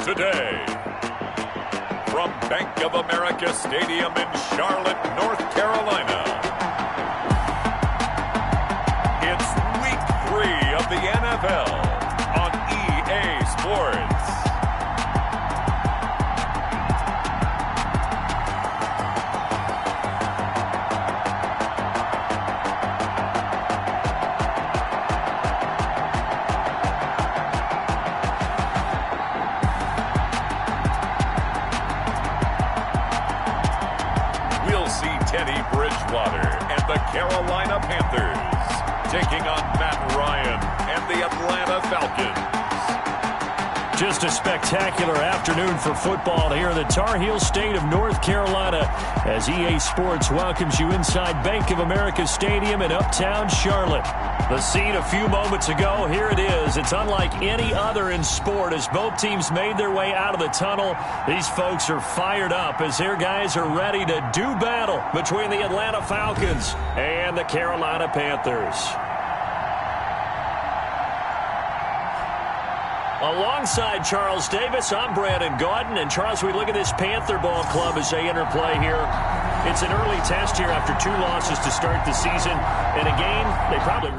today. From Bank of America Stadium in Charlotte, North Carolina, it's Week 3 of the NFL on EA Sports. And the Carolina Panthers taking on Matt Ryan and the Atlanta Falcons. Just a spectacular afternoon for football here in the Tar Heel state of North Carolina as EA Sports welcomes you inside Bank of America Stadium in uptown Charlotte. The scene a few moments ago, here it is. It's unlike any other in sport as both teams made their way out of the tunnel. These folks are fired up as their guys are ready to do battle between the Atlanta Falcons and the Carolina Panthers. Alongside Charles Davis, I'm Brandon Gaudin. And Charles, we look at this Panther ball club as they interplay here. It's an early test here after 2 losses to start the season. In a game, they probably...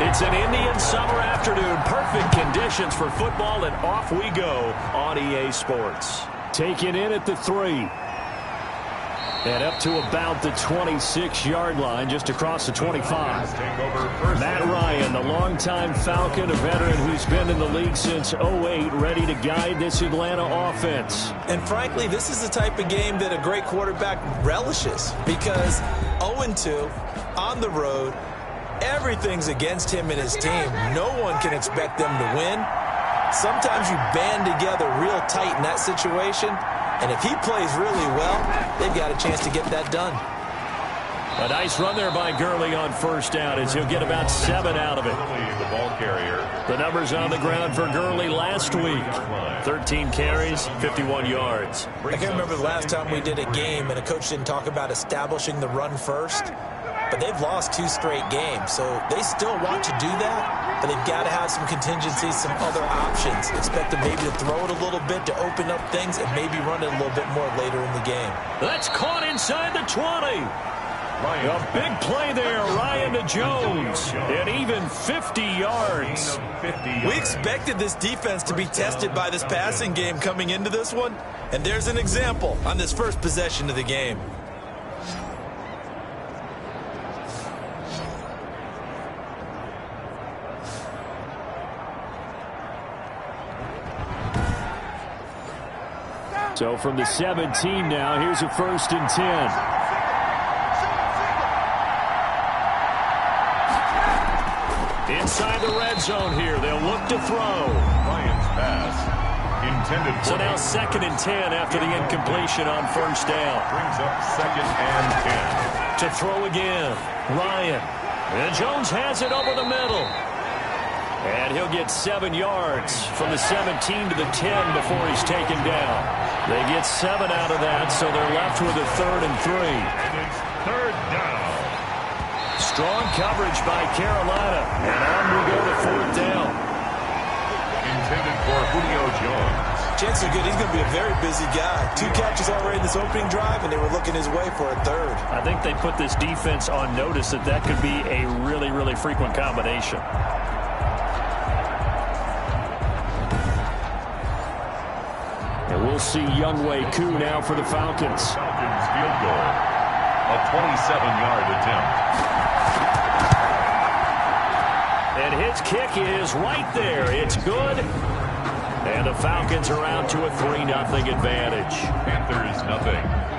It's an Indian summer afternoon. Perfect conditions for football, and off we go on EA Sports. Taken in at the 3. And up to about the 26-yard line, just across the 25. Matt Ryan, the longtime Falcon, a veteran who's been in the league since '08, ready to guide this Atlanta offense. And frankly, this is the type of game that a great quarterback relishes because 0-2 on the road, everything's against him and his team. No one can expect them to win. Sometimes you band together real tight in that situation. And if he plays really well, they've got a chance to get that done. A nice run there by Gurley on first down as he'll get about 7 out of it. The ball carrier. The numbers on the ground for Gurley last week. 13 carries, 51 yards. I can't remember the last time we did a game and a coach didn't talk about establishing the run first. But they've lost 2 straight games, so they still want to do that, but they've got to have some contingencies, some other options. Expect them maybe to throw it a little bit to open up things and maybe run it a little bit more later in the game. That's caught inside the 20. A big play there, Ryan to Jones, and even 50 yards. We expected this defense to be tested by this passing game coming into this one, and there's an example on this first possession of the game. So from the 17 now, here's a 1st and 10. Inside the red zone here, they'll look to throw. Ryan's pass intended for... So now 2nd and 10 after the incompletion on first down. Brings up 2nd and 10. To throw again, Ryan. And Jones has it over the middle. And he'll get 7 yards from the 17 to the 10 before he's taken down. They get 7 out of that, so they're left with a 3rd and 3. And it's 3rd down. Strong coverage by Carolina. And on we go to 4th down. Intended for Julio Jones. Chances are good he's going to be a very busy guy. 2 catches already in this opening drive, and they were looking his way for a 3rd. I think they put this defense on notice that could be a really, really frequent combination. And we'll see Younghoe Koo now for the Falcons. Falcons field goal. A 27-yard attempt. And his kick is right there. It's good. And the Falcons are out to a 3-0 advantage. Panthers nothing.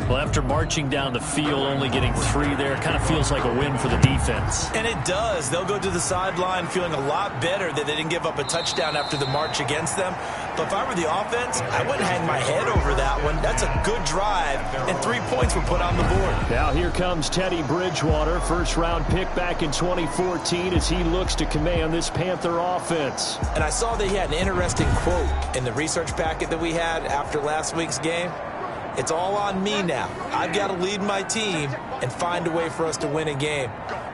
Well, after marching down the field, only getting 3 there, kind of feels like a win for the defense. And it does. They'll go to the sideline feeling a lot better that they didn't give up a touchdown after the march against them. But if I were the offense, I wouldn't hang my head over that one. That's a good drive, and 3 points were put on the board. Now here comes Teddy Bridgewater, first-round pick back in 2014 as he looks to command this Panther offense. And I saw that he had an interesting quote in the research packet that we had after last week's game. It's all on me now. I've got to lead my team and find a way for us to win a game.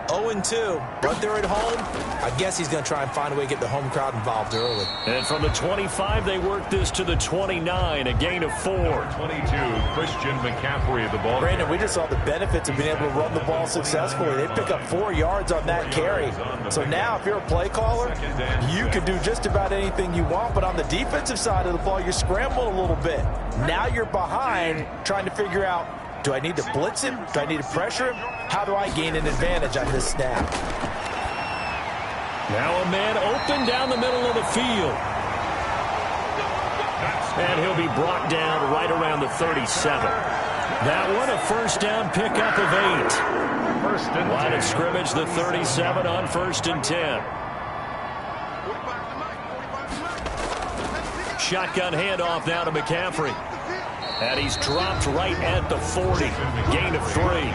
0-2, but they're at home. I guess he's going to try and find a way to get the home crowd involved early. And from the 25, they work this to the 29, a gain of 4. 22, Christian McCaffrey the ball. Brandon, we just saw the benefits of being able to run the ball successfully. They pick up 4 yards on that carry. So now if you're a play caller, you can do just about anything you want. But on the defensive side of the ball, you're scrambling a little bit. Now you're behind trying to figure out, do I need to blitz him? Do I need to pressure him? How do I gain an advantage on this snap? Now a man open down the middle of the field. And he'll be brought down right around the 37. That one a first down pickup of 8. Line of scrimmage, the 37 on 1st and 10. Shotgun handoff now to McCaffrey. And he's dropped right at the 40. Gain of 3.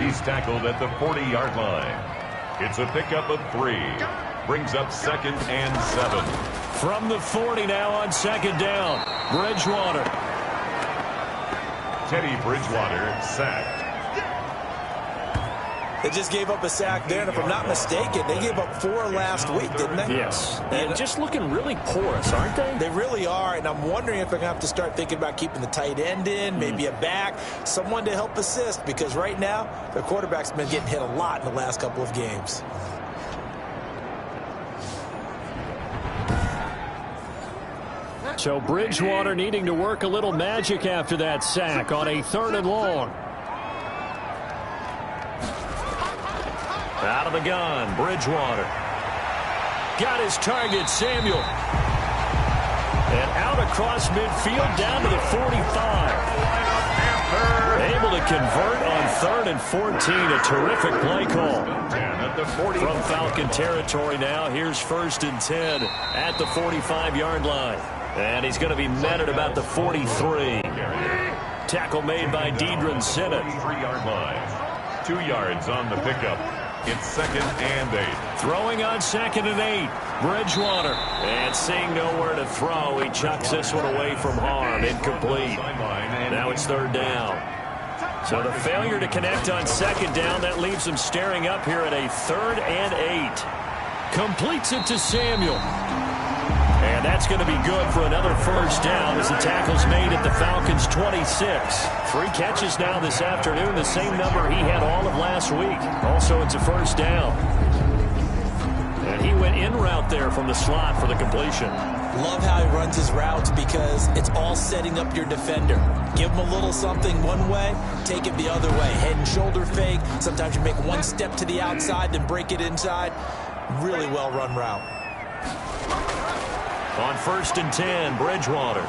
He's tackled at the 40-yard line. It's a pickup of 3. Brings up 2nd and 7. From the 40 now on 2nd down. Bridgewater. Teddy Bridgewater sacked. They just gave up a sack there, and if I'm not mistaken, they gave up 4 last week, didn't they? Yes. And just looking really porous, aren't they? They really are, and I'm wondering if they're going to have to start thinking about keeping the tight end in, maybe a back, someone to help assist, because right now, their quarterback's been getting hit a lot in the last couple of games. So Bridgewater needing to work a little magic after that sack on a 3rd and long. Out of the gun, Bridgewater. Got his target, Samuel. And out across midfield down to the 45. Able to convert on 3rd and 14. A terrific play call. From Falcon territory now, here's 1st and 10 at the 45-yard line. And he's going to be met at about the 43. Tackle made by Deidron Sinnott. 3-yard line. 2 yards on the pickup. It's 2nd and 8. Throwing on 2nd and 8. Bridgewater. And seeing nowhere to throw, he chucks this one away from harm. Incomplete. Now it's 3rd down. So the failure to connect on 2nd down, that leaves him staring up here at a 3rd and 8. Completes it to Samuel. And that's going to be good for another first down as the tackle's made at the Falcons' 26. 3 catches now this afternoon, the same number he had all of last week. Also, it's a first down. And he went in route there from the slot for the completion. Love how he runs his routes because it's all setting up your defender. Give him a little something one way, take it the other way. Head and shoulder fake. Sometimes you make one step to the outside, then break it inside. Really well-run route. On 1st and 10, Bridgewater.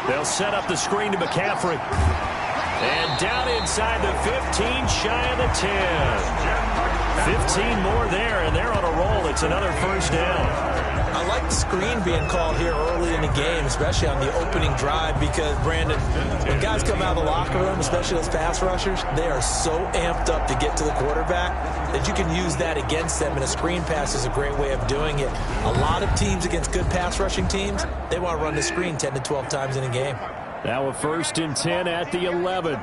They'll set up the screen to McCaffrey. And down inside the 15, shy of the 10. 15 more there, and they're on a roll. It's another first down. I like the screen being called here early in the game, especially on the opening drive, because, Brandon, when guys come out of the locker room, especially those pass rushers, they are so amped up to get to the quarterback that you can use that against them, and a screen pass is a great way of doing it. A lot of teams against good pass rushing teams, they want to run the screen 10 to 12 times in a game. Now a 1st and 10 at the 11.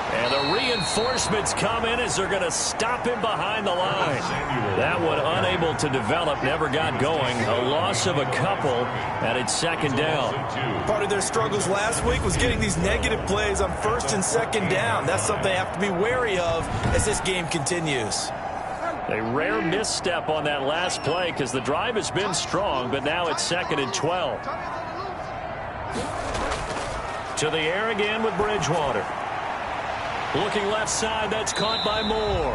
And the reinforcements come in as they're going to stop him behind the line. That one unable to develop, never got going. A loss of a couple, and it's 2nd down. Part of their struggles last week was getting these negative plays on 1st and 2nd down. That's something they have to be wary of as this game continues. A rare misstep on that last play because the drive has been strong, but now it's 2nd and 12. To the air again with Bridgewater. Looking left side, that's caught by Moore.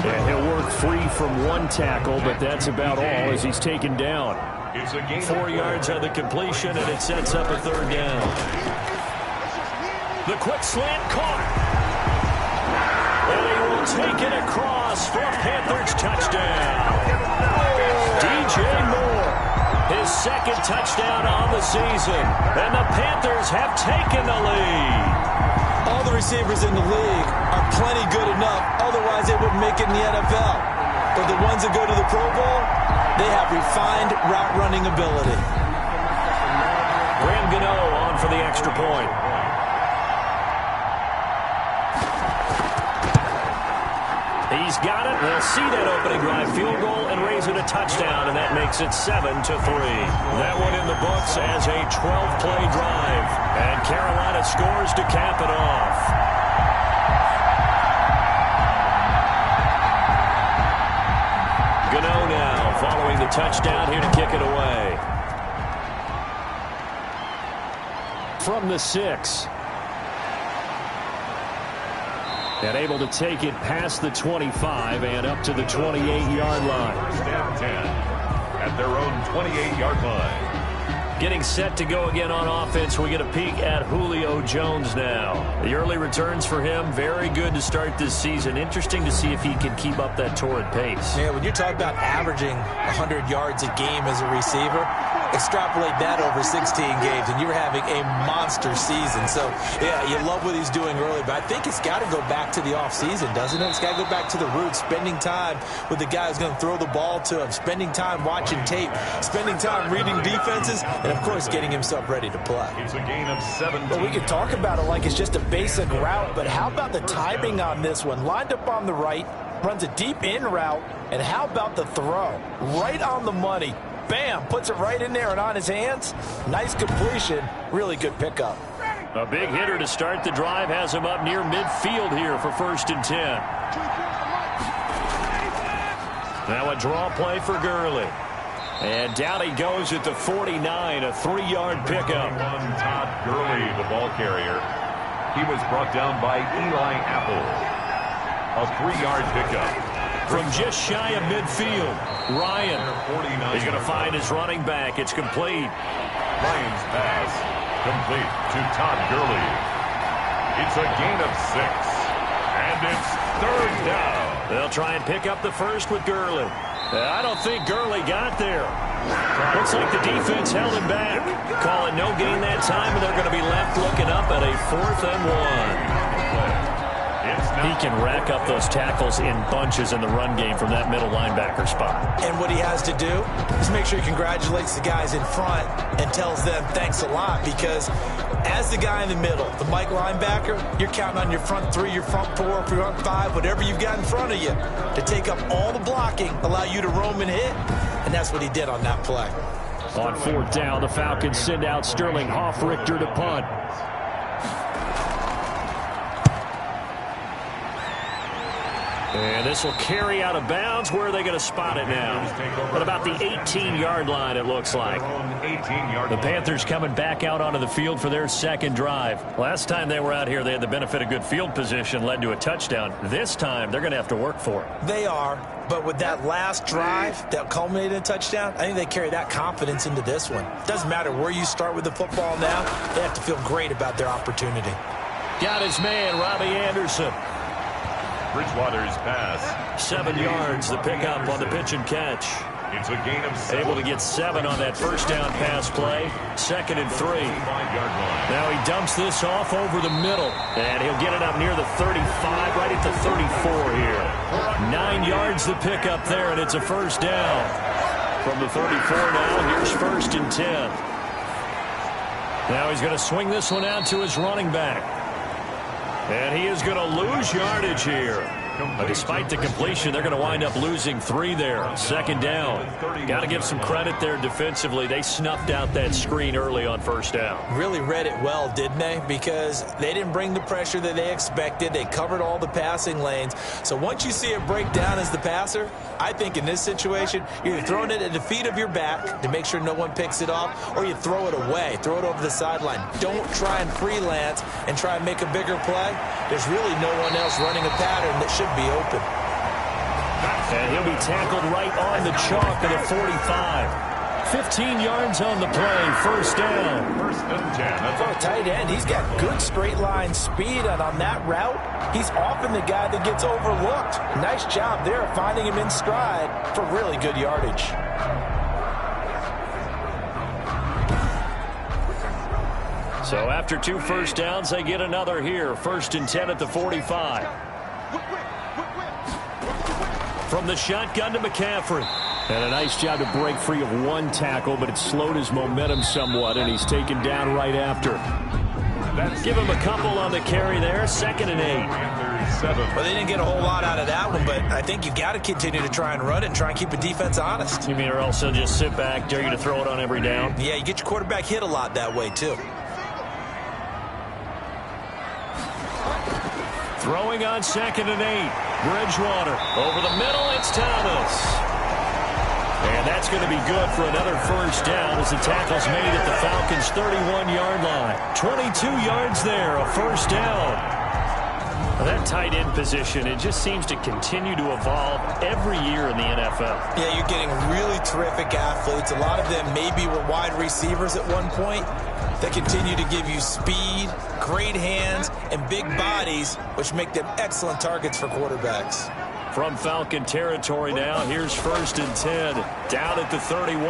And he'll work free from one tackle, but that's about all as he's taken down. 4 yards on the completion, and it sets up a 3rd down. The quick slant caught. And he will take it across for a Panthers touchdown. DJ Moore, his 2nd touchdown on the season. And the Panthers have taken the lead. All the receivers in the league are plenty good enough, otherwise they wouldn't make it in the NFL. But the ones that go to the Pro Bowl, they have refined route running ability. Graham Gano on for the extra point. He's got it. They'll see that opening drive field goal and raise it a touchdown, and that makes it 7-3. That one in the books as a 12-play drive. And Carolina scores to cap it off. Gano now following the touchdown here to kick it away. From the 6. And able to take it past the 25 and up to the 28-yard line. First and 10 at their own 28-yard line. Getting set to go again on offense. We get a peek at Julio Jones now. The early returns for him, very good to start this season. Interesting to see if he can keep up that torrid pace. Yeah, when you're talking about averaging 100 yards a game as a receiver, extrapolate that over 16 games, and you're having a monster season. So, yeah, you love what he's doing early, but I think it's got to go back to the offseason, doesn't it? It's got to go back to the roots, spending time with the guy who's going to throw the ball to him, spending time watching tape, spending time reading defenses, and, of course, getting himself ready to play. It's a gain of 17. Well, we can talk about it like it's just a basic route, but how about the timing on this one? Lined up on the right, runs a deep in route, and how about the throw? Right on the money. Bam, puts it right in there and on his hands. Nice completion. Really good pickup. A big hitter to start the drive has him up near midfield here for 1st and 10. Now a draw play for Gurley. And down he goes at the 49, a 3-yard pickup. Todd Gurley, the ball carrier. He was brought down by Eli Apple. A 3-yard pickup. From just shy of midfield, Ryan. He's going to find his running back. It's complete. Ryan's pass complete to Todd Gurley. It's a gain of 6. And it's 3rd down. They'll try and pick up the first with Gurley. I don't think Gurley got there. Looks like the defense held him back. Calling no gain that time, and they're going to be left looking up at a 4th and 1. He can rack up those tackles in bunches in the run game from that middle linebacker spot. And what he has to do is make sure he congratulates the guys in front and tells them thanks a lot, because as the guy in the middle, the Mike linebacker, you're counting on your front 3, your front 4, your front 5, whatever you've got in front of you to take up all the blocking, allow you to roam and hit, and that's what he did on that play. On 4th down, the Falcons send out Sterling Hoffrichter to punt. And this will carry out of bounds. Where are they going to spot it now? At about the 18-yard line, it looks like. The Panthers coming back out onto the field for their 2nd drive. Last time they were out here, they had the benefit of good field position, led to a touchdown. This time, they're going to have to work for it. They are, but with that last drive that culminated in a touchdown, I think they carry that confidence into this one. Doesn't matter where you start with the football now, they have to feel great about their opportunity. Got his man, Robbie Anderson. Bridgewater's pass. 7 yards, the pickup on the pitch and catch. It's a gain of 7. Able to get 7 on that 1st down pass play. 2nd and 3. Now he dumps this off over the middle, and he'll get it up near the 35, right at the 34 here. 9 yards the pickup there, and it's a 1st down. From the 34 now, here's 1st and 10. Now he's going to swing this one out to his running back. And he is going to lose yardage here. But despite the completion, they're going to wind up losing 3 there. 2nd down. Got to give some credit there defensively. They snuffed out that screen early on 1st down. Really read it well, didn't they? Because they didn't bring the pressure that they expected. They covered all the passing lanes. So once you see it break down as the passer, I think in this situation, you're either throwing it at the feet of your back to make sure no one picks it off, or you throw it away, throw it over the sideline. Don't try and freelance and try and make a bigger play. There's really no one else running a pattern that should be open. And he'll be tackled right on the chalk of the 45. 15 yards on the play, 1st down. 1st and 10. For a tight end, he's got good straight line speed, and on that route, he's often the guy that gets overlooked. Nice job there finding him in stride for really good yardage. So after 2 1st downs, they get another here. 1st and 10 at the 45. From the shotgun to McCaffrey. And a nice job to break free of one tackle, but it slowed his momentum somewhat, and he's taken down right after. Give him a couple on the carry there. 2nd and 8. Well, they didn't get a whole lot out of that one, but I think you got to continue to try and run it and try and keep the defense honest. You mean, or else they'll just sit back, dare you to throw it on every down? Yeah, you get your quarterback hit a lot that way, too. Throwing on 2nd and 8. Bridgewater over the middle. It's Thomas. And that's going to be good for another first down as the tackle's made at the Falcons' 31-yard line. 22 yards there, a first down. Well, that tight end position, it just seems to continue to evolve every year in the NFL. Yeah, you're getting really terrific athletes. A lot of them maybe were wide receivers at one point. They continue to give you speed, great hands, and big bodies, which make them excellent targets for quarterbacks. From Falcon territory now, here's 1st and 10. Down at the 31.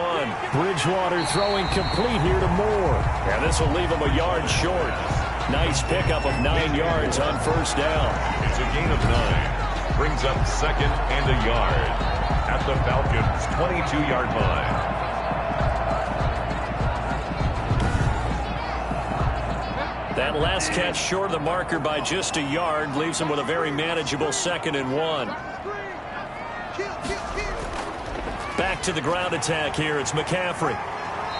Bridgewater throwing complete here to Moore. And this will leave him a yard short. Nice pickup of 9 yards on first down. It's a gain of 9. Brings up 2nd and a yard at the Falcons' 22-yard line. That last catch short of the marker by just a yard leaves him with a very manageable 2nd and 1. Back to the ground attack here. It's McCaffrey.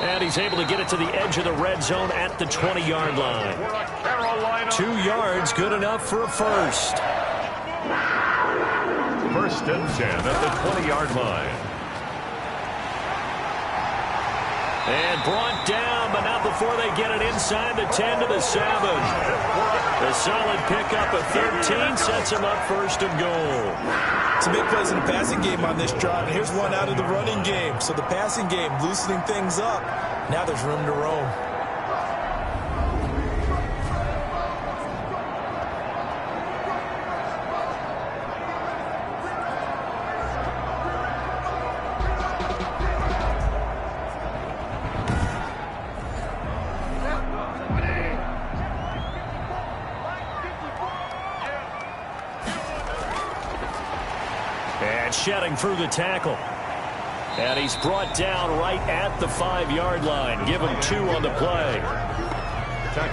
And he's able to get it to the edge of the red zone at the 20-yard line. 2 yards, good enough for a first. 1st and 10 at the 20-yard line. And brought down, but not before they get it inside the 10 to the 7. A solid pickup of 13 sets him up 1st and goal. Some big plays in the passing game on this drive, and here's one out of the running game. So the passing game loosening things up. Now there's room to roam. Shedding through the tackle. And he's brought down right at the 5-yard line. Give him 2 on the play.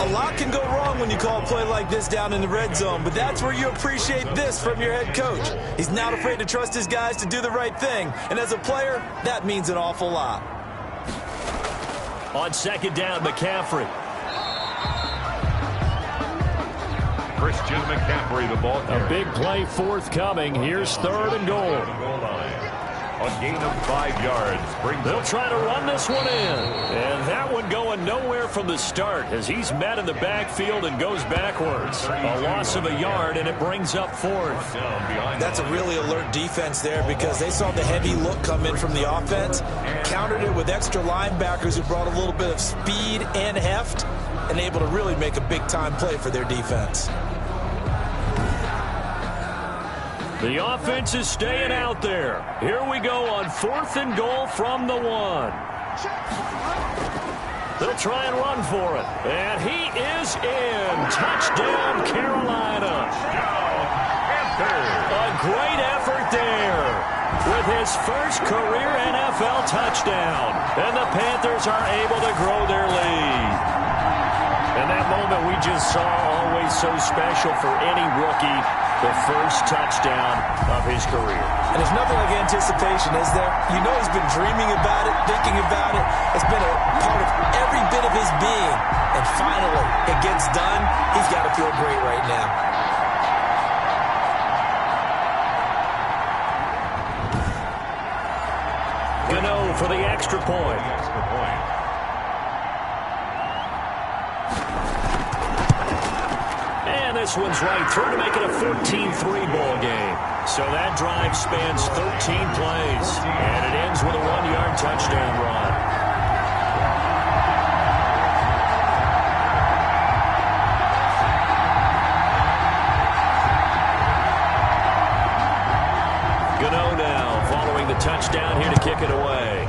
A lot can go wrong when you call a play like this down in the red zone, but that's where you appreciate this from your head coach. He's not afraid to trust his guys to do the right thing, and as a player, that means an awful lot. On 2nd down, McCaffrey. Christian McCaffrey, the ball carrier. A big play forthcoming. Here's 3rd and goal. A gain of 5 yards. They'll try to run this one in. And that one going nowhere from the start as he's met in the backfield and goes backwards. A loss of a yard, and it brings up 4th. That's a really alert defense there because they saw the heavy look come in from the offense, countered it with extra linebackers who brought a little bit of speed and heft, and able to really make a big-time play for their defense. The offense is staying out there. Here we go on 4th and goal from the 1. They'll try and run for it. And he is in. Touchdown, Carolina. A great effort there with his first career NFL touchdown. And the Panthers are able to grow their lead. And that moment we just saw, always so special for any rookie, the first touchdown of his career. And there's nothing like anticipation, is there? You know he's been dreaming about it, thinking about it. It's been a part of every bit of his being. And finally, it gets done. He's got to feel great right now. Gano for the extra point. This one's right through to make it a 14-3 ball game. So that drive spans 13 plays, and it ends with a 1-yard touchdown run. Gano now following the touchdown here to kick it away.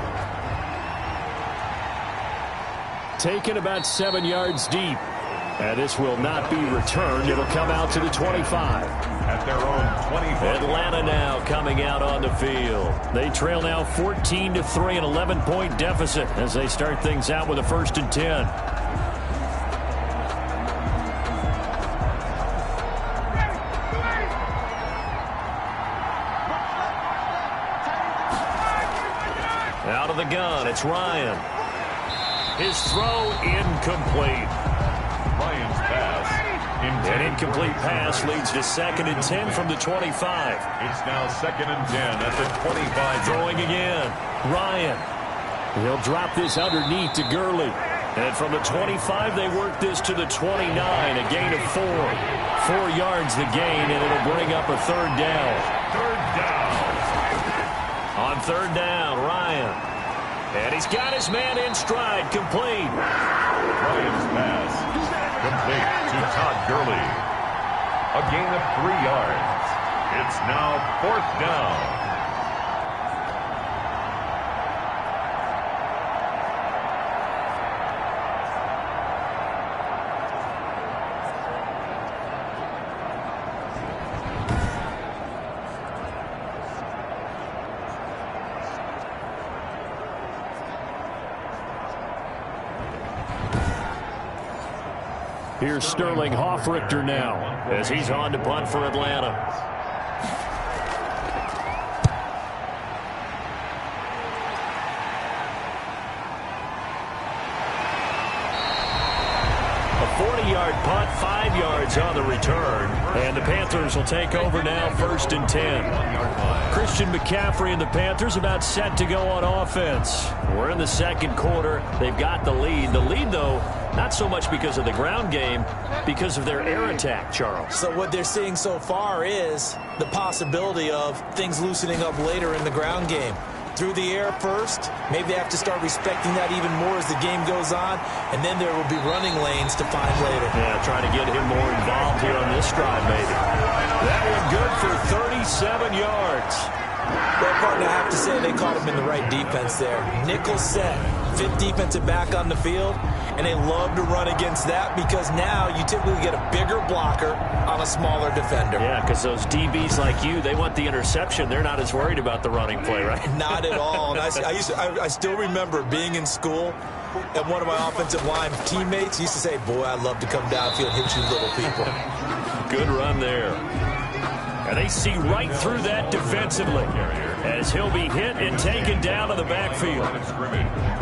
Taken about 7 yards deep. And this will not be returned. It'll come out to the 25. At their own 25. Atlanta now coming out on the field. They trail now 14-3, an 11-point deficit as they start things out with a 1st and 10. Out of the gun, it's Ryan. His throw incomplete. Ryan's pass. An incomplete pass leads to 2nd and 10 from the 25. It's now 2nd and 10 at the 25. Throwing again. Ryan. He'll drop this underneath to Gurley. And from the 25, they work this to the 29, a gain of 4. 4 yards the gain, and it'll bring up a 3rd down. 3rd down. On 3rd down, Ryan. And he's got his man in stride, complete. Ryan's pass. Complete to Todd Gurley. A gain of 3 yards. It's now 4th down. Here's Sterling Hoffrichter now as he's on to punt for Atlanta. A 40-yard punt, 5 yards on the return. And the Panthers will take over now, 1st and 10. Christian McCaffrey and the Panthers about set to go on offense. We're in the 2nd quarter. They've got the lead. The lead, though, not so much because of the ground game, because of their air attack, Charles. So what they're seeing so far is the possibility of things loosening up later in the ground game. Through the air first, maybe they have to start respecting that even more as the game goes on, and then there will be running lanes to find later. Yeah, trying to get him more involved here on this drive, maybe. That one good for 37 yards. Well, partner, I have to say they caught him in the right defense there. Nickel set, 5th defensive back on the field, and they love to run against that because now you typically get a bigger blocker on a smaller defender. Yeah, because those DBs like you, they want the interception. They're not as worried about the running play, right? Not at all. And I still remember being in school, and one of my offensive line teammates used to say, boy, I'd love to come downfield and hit you little people. Good run there. And they see right through that defensively as he'll be hit and taken down to the backfield.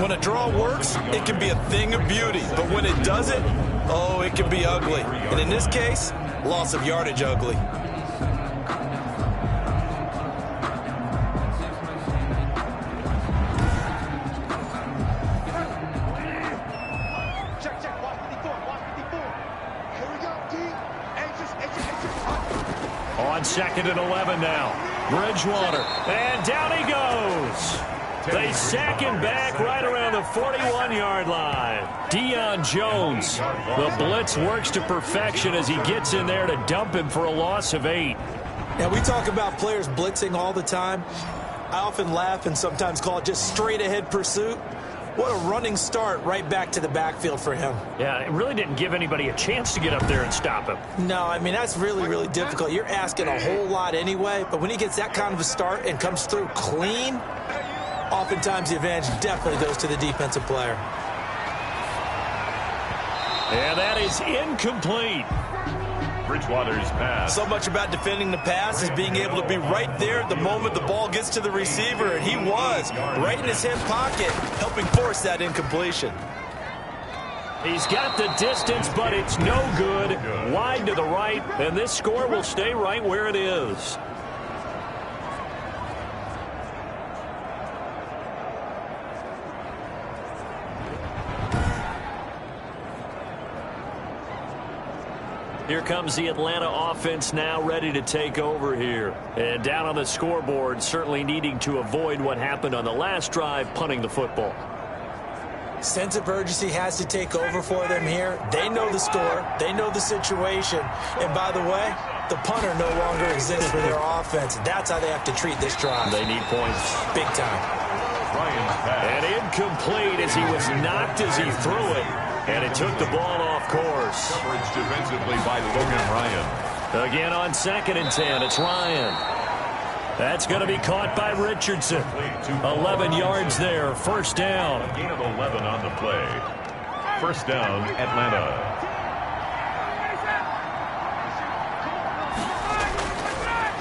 When a draw works, it can be a thing of beauty. But when it doesn't, oh, it can be ugly. And in this case, loss of yardage ugly. On 2nd and 11 now. Bridgewater. And down he goes. They sack him back right around the 41-yard line. Deion Jones. The blitz works to perfection as he gets in there to dump him for a loss of 8. Now, we talk about players blitzing all the time. I often laugh and sometimes call it just straight-ahead pursuit. What a running start right back to the backfield for him. Yeah, it really didn't give anybody a chance to get up there and stop him. No, I mean, that's really, really difficult. You're asking a whole lot anyway, but when he gets that kind of a start and comes through clean, oftentimes the advantage definitely goes to the defensive player. And that is incomplete. Bridgewater's pass. So much about defending the pass is being able to be right there at the moment the ball gets to the receiver, and he was right in his hip pocket, helping force that incompletion. He's got the distance, but it's no good. Wide to the right, and this score will stay right where it is. Here comes the Atlanta offense now ready to take over here. And down on the scoreboard, certainly needing to avoid what happened on the last drive, punting the football. Sense of urgency has to take over for them here. They know the score. They know the situation. And by the way, the punter no longer exists for their offense. That's how they have to treat this drive. They need points. Big time. And incomplete as he was knocked as he threw it. And it took the ball off course. Coverage defensively by Logan Ryan. Again on 2nd and 10, it's Ryan. That's going to be caught by Richardson. 11 yards there, first down. A gain of 11 on the play. First down, Atlanta.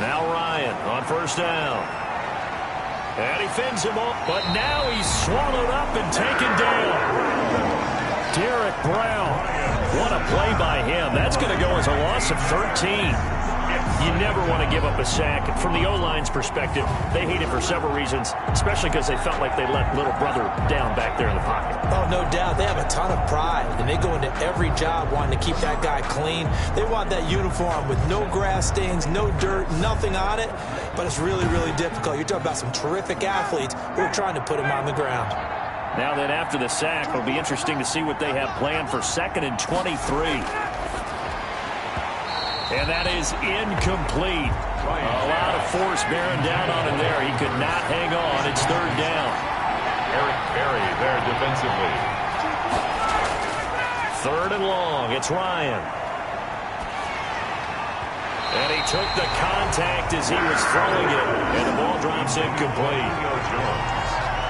Now Ryan on first down. And he fends him off, but now he's swallowed up and taken down. Derek Brown. What a play by him. That's going to go as a loss of 13. You never want to give up a sack. From the O-line's perspective, they hate it for several reasons, especially because they felt like they let little brother down back there in the pocket. Oh, no doubt. They have a ton of pride, and they go into every job wanting to keep that guy clean. They want that uniform with no grass stains, no dirt, nothing on it, but it's really, really difficult. You're talking about some terrific athletes who are trying to put him on the ground. Now then, after the sack, it'll be interesting to see what they have planned for 2nd and 23. And that is incomplete. A lot of force bearing down on him there. He could not hang on. It's 3rd down. Eric Berry there defensively. 3rd and long. It's Ryan. And he took the contact as he was throwing it. And the ball drops incomplete.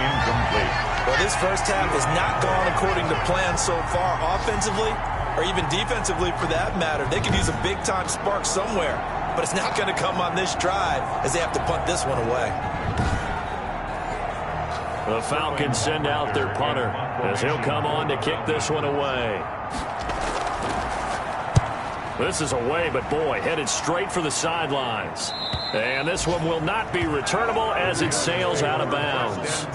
Incomplete. Well, this first half has not gone according to plan so far offensively, or even defensively for that matter. They could use a big-time spark somewhere, but it's not going to come on this drive as they have to punt this one away. The Falcons send out their punter as he'll come on to kick this one away. This is away, but boy, headed straight for the sidelines. And this one will not be returnable as it sails out of bounds.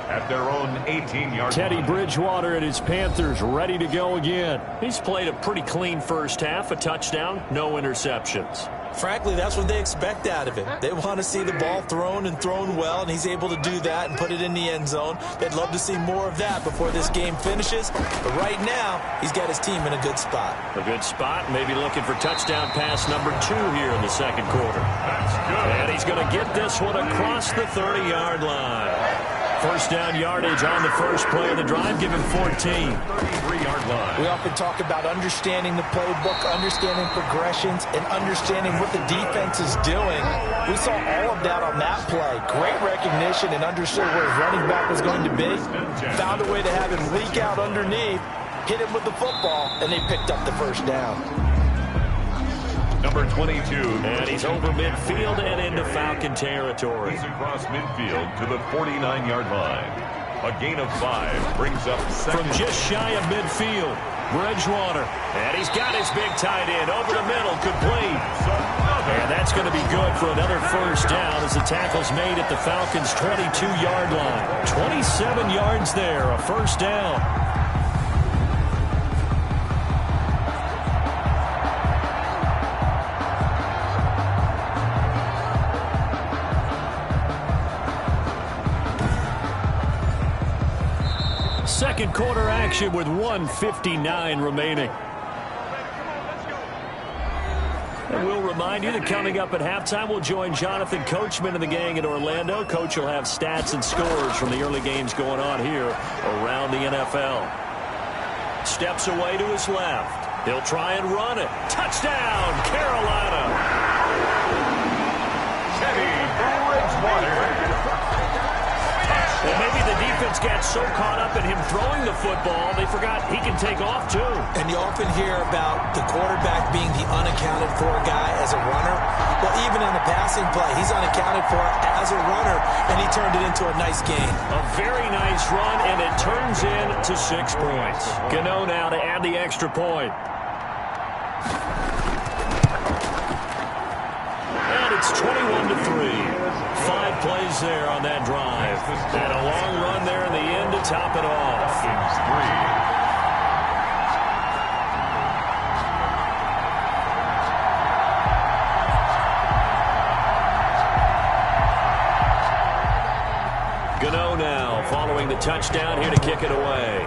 At their own 18-yard Teddy line. Bridgewater and his Panthers ready to go again. He's played a pretty clean first half, a touchdown, no interceptions. Frankly, that's what they expect out of him. They want to see the ball thrown and thrown well, and he's able to do that and put it in the end zone. They'd love to see more of that before this game finishes. But right now, he's got his team in a good spot. A good spot, maybe looking for touchdown pass number 2 here in the 2nd quarter. That's good. And he's going to get this one across the 30-yard line. First down yardage on the first play of the drive, given 14. 33-yard line. We often talk about understanding the playbook, understanding progressions, and understanding what the defense is doing. We saw all of that on that play. Great recognition and understood where his running back was going to be. Found a way to have him leak out underneath, hit him with the football, and they picked up the first down. Number 22. And he's over midfield and into Falcon territory. He's across midfield to the 49-yard line. A gain of 5 brings up second. From just shy of midfield, Bridgewater. And he's got his big tight end over the middle, complete. And that's going to be good for another first down as the tackle's made at the Falcons' 22-yard line. 27 yards there, a first down. Second quarter action with 1:59 remaining. And we'll remind you that coming up at halftime, we'll join Jonathan Coachman and the gang in Orlando. Coach will have stats and scores from the early games going on here around the NFL. Steps away to his left. He'll try and run it. Touchdown, Carolina. Teddy Bridgewater. Well, maybe the defense got so caught up in him throwing the football, they forgot he can take off, too. And you often hear about the quarterback being the unaccounted for guy as a runner. Well, even in the passing play, he's unaccounted for as a runner, and he turned it into a nice game. A very nice run, and it turns into 6 points. Gano now to add the extra point. And it's 21-3. 5 plays there on that drive. And a long run there in the end to top it off. Gano now following the touchdown here to kick it away.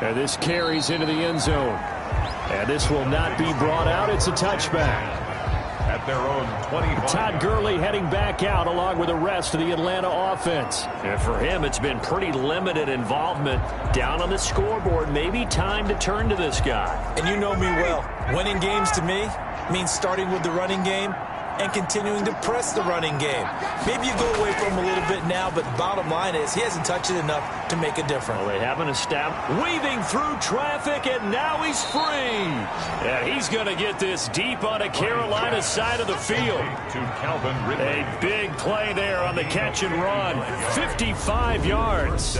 And this carries into the end zone. And this will not be brought out. It's a touchback. at their own 25. Todd Gurley heading back out along with the rest of the Atlanta offense. And for him, it's been pretty limited involvement down on the scoreboard. Maybe time to turn to this guy. And you know me well. Winning games to me means starting with the running game and continuing to press the running game. Maybe you go away from him a little bit now, but bottom line is he hasn't touched it enough to make a difference. Well, they haven't established. Weaving through traffic, and now he's free. And he's going to get this deep on a Carolina side of the field. To Calvin Ridley. A big play there on the catch and run. 55 yards.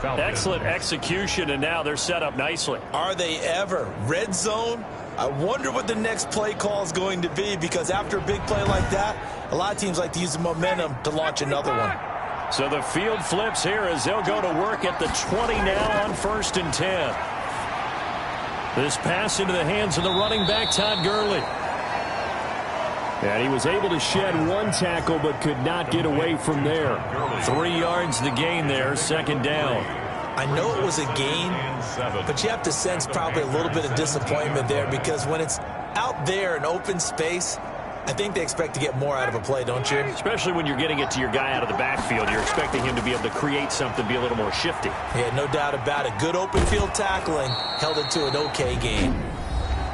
Excellent execution, and now they're set up nicely. Are they ever? Red zone? I wonder what the next play call is going to be, because after a big play like that, a lot of teams like to use the momentum to launch another one. So the field flips here as they'll go to work at the 20 now on 1st and 10. This pass into the hands of the running back, Todd Gurley. And he was able to shed one tackle but could not get away from there. 3 yards the gain there, 2nd down. I know it was a gain, but you have to sense probably a little bit of disappointment there, because when it's out there in open space, I think they expect to get more out of a play, don't you? Especially when you're getting it to your guy out of the backfield. You're expecting him to be able to create something, be a little more shifty. Yeah, no doubt about it. Good open field tackling held it to an okay gain.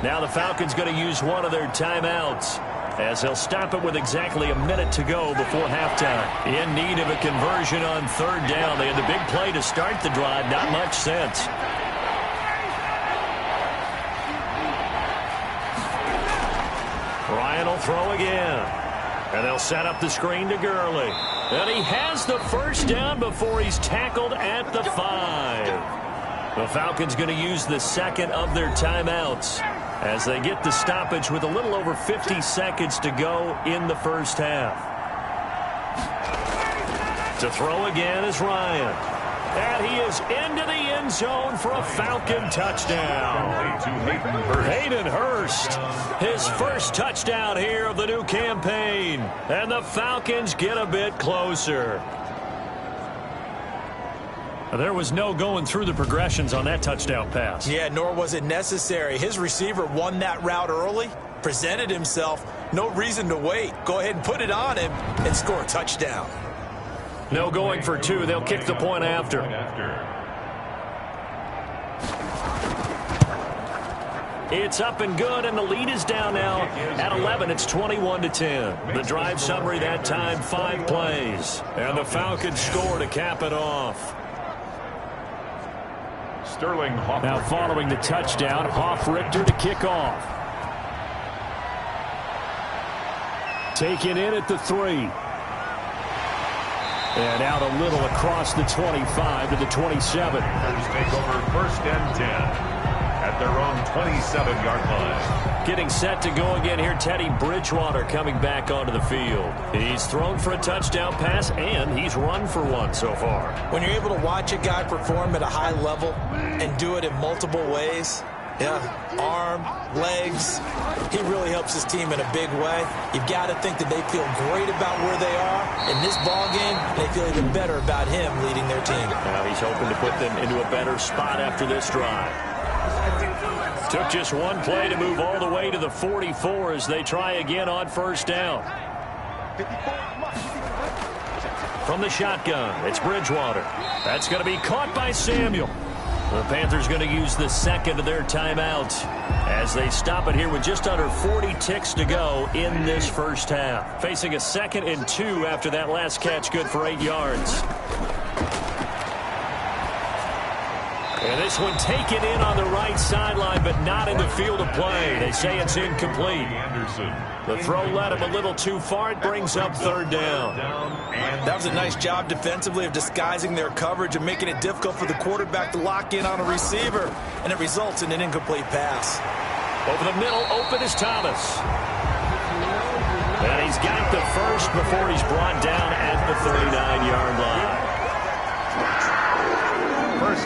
Now the Falcons going to use one of their timeouts, as they'll stop it with exactly a minute to go before halftime. In need of a conversion on 3rd down. They had the big play to start the drive. Not much sense. Ryan will throw again. And they'll set up the screen to Gurley. And he has the 1st down before he's tackled at the 5. The Falcons going to use the 2nd of their timeouts as they get the stoppage with a little over 50 seconds to go in the 1st half. To throw again is Ryan. And he is into the end zone for a Falcon touchdown. Hayden Hurst, his first touchdown here of the new campaign. And the Falcons get a bit closer. There was no going through the progressions on that touchdown pass. Yeah, nor was it necessary. His receiver won that route early, presented himself. No reason to wait. Go ahead and put it on him and score a touchdown. No going for 2. They'll kick the point after. It's up and good, and the lead is down now at 11. It's 21-10. The drive summary that time, 5 plays. And the Falcons score to cap it off. Sterling Hoff. Now following the touchdown, Hoff-Richter to kick off. Taken in at the 3. And out a little across the 25 to the 27. Panthers take over 1st and 10 at their own 27-yard line. Getting set to go again here, Teddy Bridgewater coming back onto the field. He's thrown for a touchdown pass, and he's run for one so far. When you're able to watch a guy perform at a high level and do it in multiple ways, arm, legs, he really helps his team in a big way. You've got to think that they feel great about where they are in this ball game. They feel even better about him leading their team. Now he's hoping to put them into a better spot after this drive. Took just one play to move all the way to the 44 as they try again on 1st down. From the shotgun, it's Bridgewater. That's going to be caught by Samuel. The Panthers going to use the 2nd of their timeouts as they stop it here with just under 40 ticks to go in this 1st half. Facing a 2nd and 2 after that last catch, good for 8 yards. And this one taken in on the right sideline, but not in the field of play. They say it's incomplete. The throw led him a little too far. It brings up 3rd down. That was a nice job defensively of disguising their coverage and making it difficult for the quarterback to lock in on a receiver, and it results in an incomplete pass. Over the middle, open is Thomas. And he's got the 1st before he's brought down at the 39-yard line.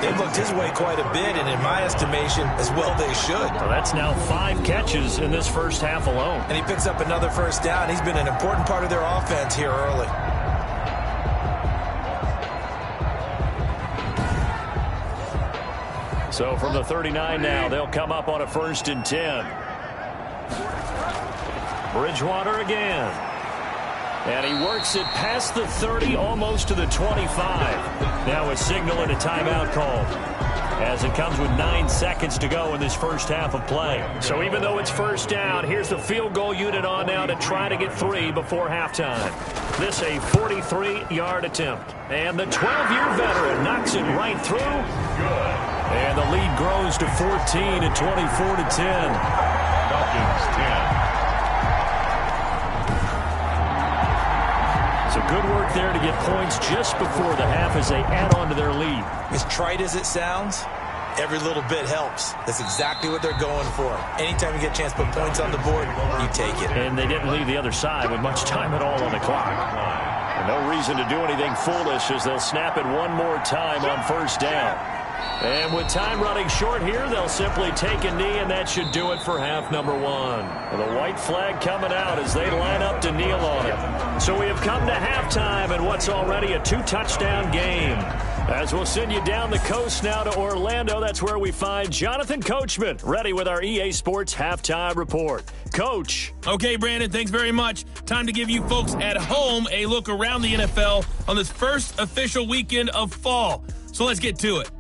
They've looked his way quite a bit, and in my estimation, as well they should. So that's now 5 catches in this 1st half alone. And he picks up another 1st down. He's been an important part of their offense here early. So from the 39 now, they'll come up on a 1st and 10. Bridgewater again. And he works it past the 30, almost to the 25. Now a signal and a timeout called, as it comes with 9 seconds to go in this first half of play. So even though it's first down, here's the field goal unit on now to try to get 3 before halftime. This a 43-yard attempt. And the 12-year veteran knocks it right through. And the lead grows to 14 at 24-10. Falcons 10. So good work there to get points just before the half as they add on to their lead. As trite as it sounds, every little bit helps. That's exactly what they're going for. Anytime you get a chance to put points on the board, you take it. And they didn't leave the other side with much time at all on the clock. And no reason to do anything foolish as they'll snap it one more time on first down. And with time running short here, they'll simply take a knee, and that should do it for half number 1. The white flag coming out as they line up to kneel on it. So we have come to halftime in what's already a 2-touchdown game. As we'll send you down the coast now to Orlando, that's where we find Jonathan Coachman, ready with our EA Sports Halftime Report. Coach. Okay, Brandon, thanks very much. Time to give you folks at home a look around the NFL on this first official weekend of fall. So let's get to it.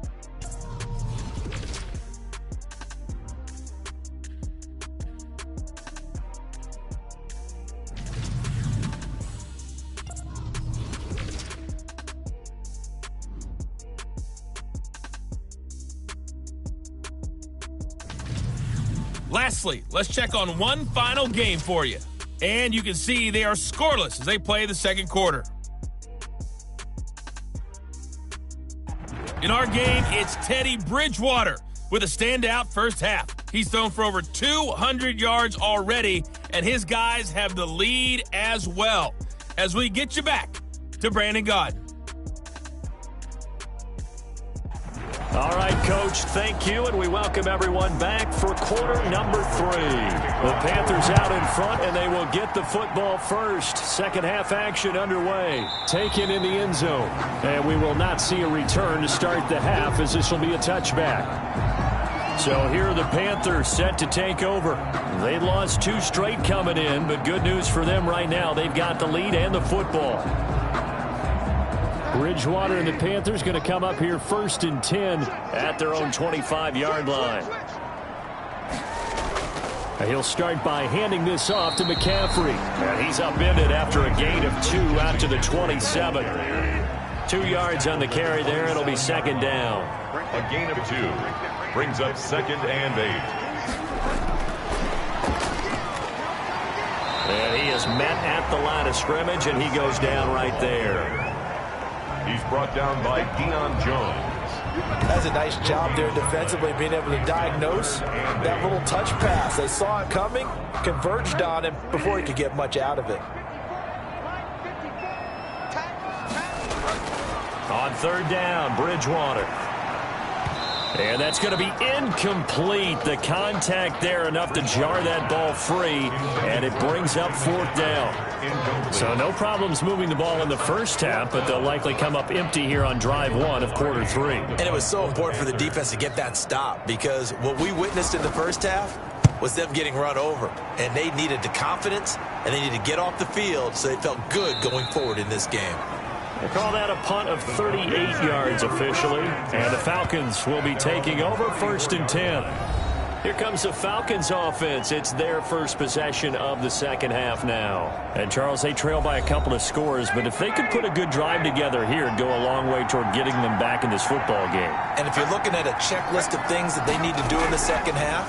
Lastly, let's check on one final game for you. And you can see they are scoreless as they play the second quarter. In our game, it's Teddy Bridgewater with a standout first half. He's thrown for over 200 yards already, and his guys have the lead as well. As we get you back to Brandon Gaudin. All right, Coach, thank you, and we welcome everyone back for quarter number 3. The Panthers out in front, and they will get the football first. Second half action underway. Taken in the end zone. And we will not see a return to start the half, as this will be a touchback. So here are the Panthers set to take over. They lost 2 straight coming in, but good news for them right now. They've got the lead and the football. Bridgewater and the Panthers going to come up here 1st and 10 at their own 25-yard line. He'll start by handing this off to McCaffrey. And he's upended after a gain of 2 out to the 27. 2 yards on the carry there. It'll be second down. A gain of 2 brings up 2nd and 8. And he is met at the line of scrimmage, and he goes down right there. He's brought down by Deion Jones. That's a nice job there defensively, being able to diagnose that little touch pass. They saw it coming, converged on him before he could get much out of it. On 3rd down, Bridgewater. And that's going to be incomplete. The contact there enough to jar that ball free, and it brings up 4th down. So no problems moving the ball in the first half, but they'll likely come up empty here on drive 1 of quarter 3. And it was so important for the defense to get that stop, because what we witnessed in the first half was them getting run over. And they needed the confidence, and they needed to get off the field so they felt good going forward in this game. They call that a punt of 38 yards officially, and the Falcons will be taking over 1st and 10. Here comes the Falcons offense. It's their first possession of the second half now. And Charles, they trail by a couple of scores, but if they could put a good drive together here, it'd go a long way toward getting them back in this football game. And if you're looking at a checklist of things that they need to do in the second half,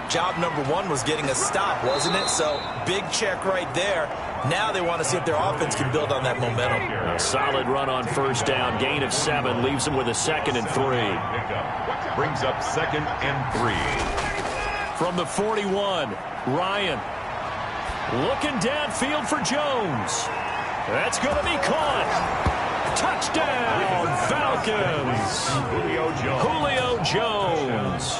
job number 1 was getting a stop, wasn't it? So big check right there. Now they want to see if their offense can build on that momentum. A solid run on first down. Gain of 7 leaves them with a 2nd and 3. Brings up 2nd and 3. From the 41, Ryan looking downfield for Jones. That's going to be caught. Touchdown, Falcons. Julio Jones.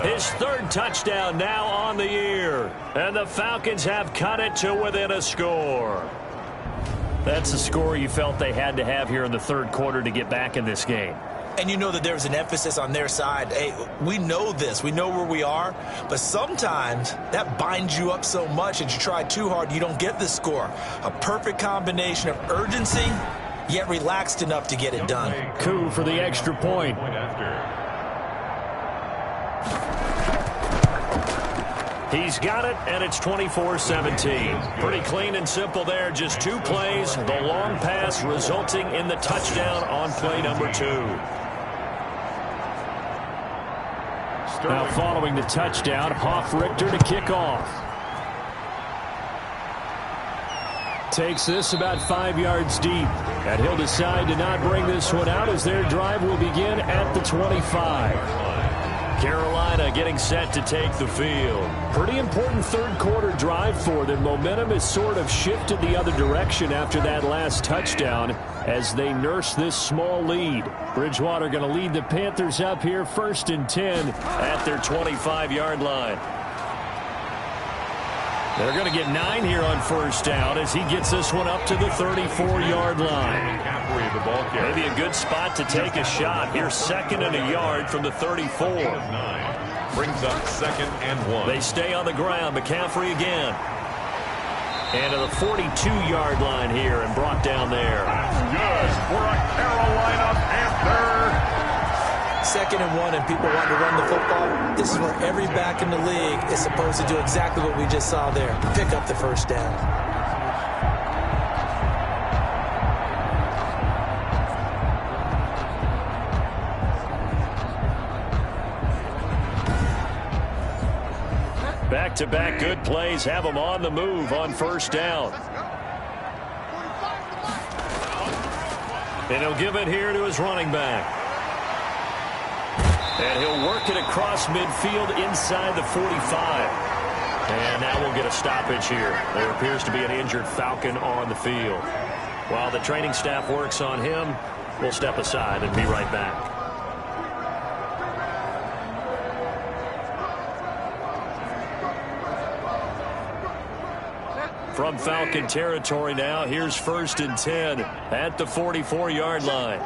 His 3rd touchdown now on the year. And the Falcons have cut it to within a score. That's the score you felt they had to have here in the 3rd quarter to get back in this game. And you know that there's an emphasis on their side. Hey, we know this. We know where we are. But sometimes that binds you up so much that you try too hard, you don't get the score. A perfect combination of urgency, yet relaxed enough to get it done. Coup for the extra point. He's got it, and it's 24-17. Pretty clean and simple there. Just 2 plays. The long pass resulting in the touchdown on play number 2. Now following the touchdown, Hoff-Richter to kick off. Takes this about 5 yards deep. And he'll decide to not bring this one out as their drive will begin at the 25. Carolina getting set to take the field. Pretty important third quarter drive for them. Momentum has sort of shifted the other direction after that last touchdown as they nurse this small lead. Bridgewater going to lead the Panthers up here 1st and 10 at their 25-yard line. They're going to get 9 here on 1st down as he gets this one up to the 34-yard line. Maybe a good spot to take a shot. Here's 2nd and a yard from the 34. Brings up 2nd and 1. They stay on the ground. McCaffrey again. And to the 42-yard line here and brought down there. That's good for a Carolina Panther. 2nd and 1 and people want to run the football. This is where every back in the league is supposed to do exactly what we just saw there. Pick up the 1st down. Back-to-back good plays have them on the move on 1st down. And he'll give it here to his running back. And he'll work it across midfield inside the 45. And now we'll get a stoppage here. There appears to be an injured Falcon on the field. While the training staff works on him, we'll step aside and be right back. From Falcon territory now, here's 1st and 10 at the 44-yard line.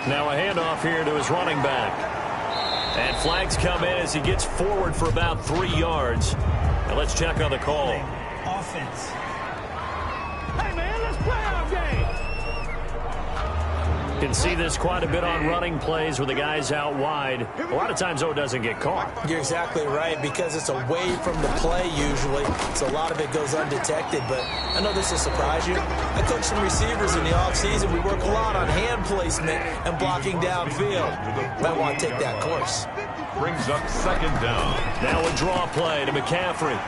Now a handoff here to his running back. And flags come in as he gets forward for about 3 yards. Now let's check on the call. Offense. Hey, man, let's play our game. Can see this quite a bit on running plays with the guys out wide. A lot of times, though, it doesn't get caught. You're exactly right, because it's away from the play usually, so a lot of it goes undetected. But I know this will surprise you. I coach some receivers in the offseason. We work a lot on hand placement and blocking downfield. Might want to take that course. Brings up 2nd down. Now a draw play to McCaffrey.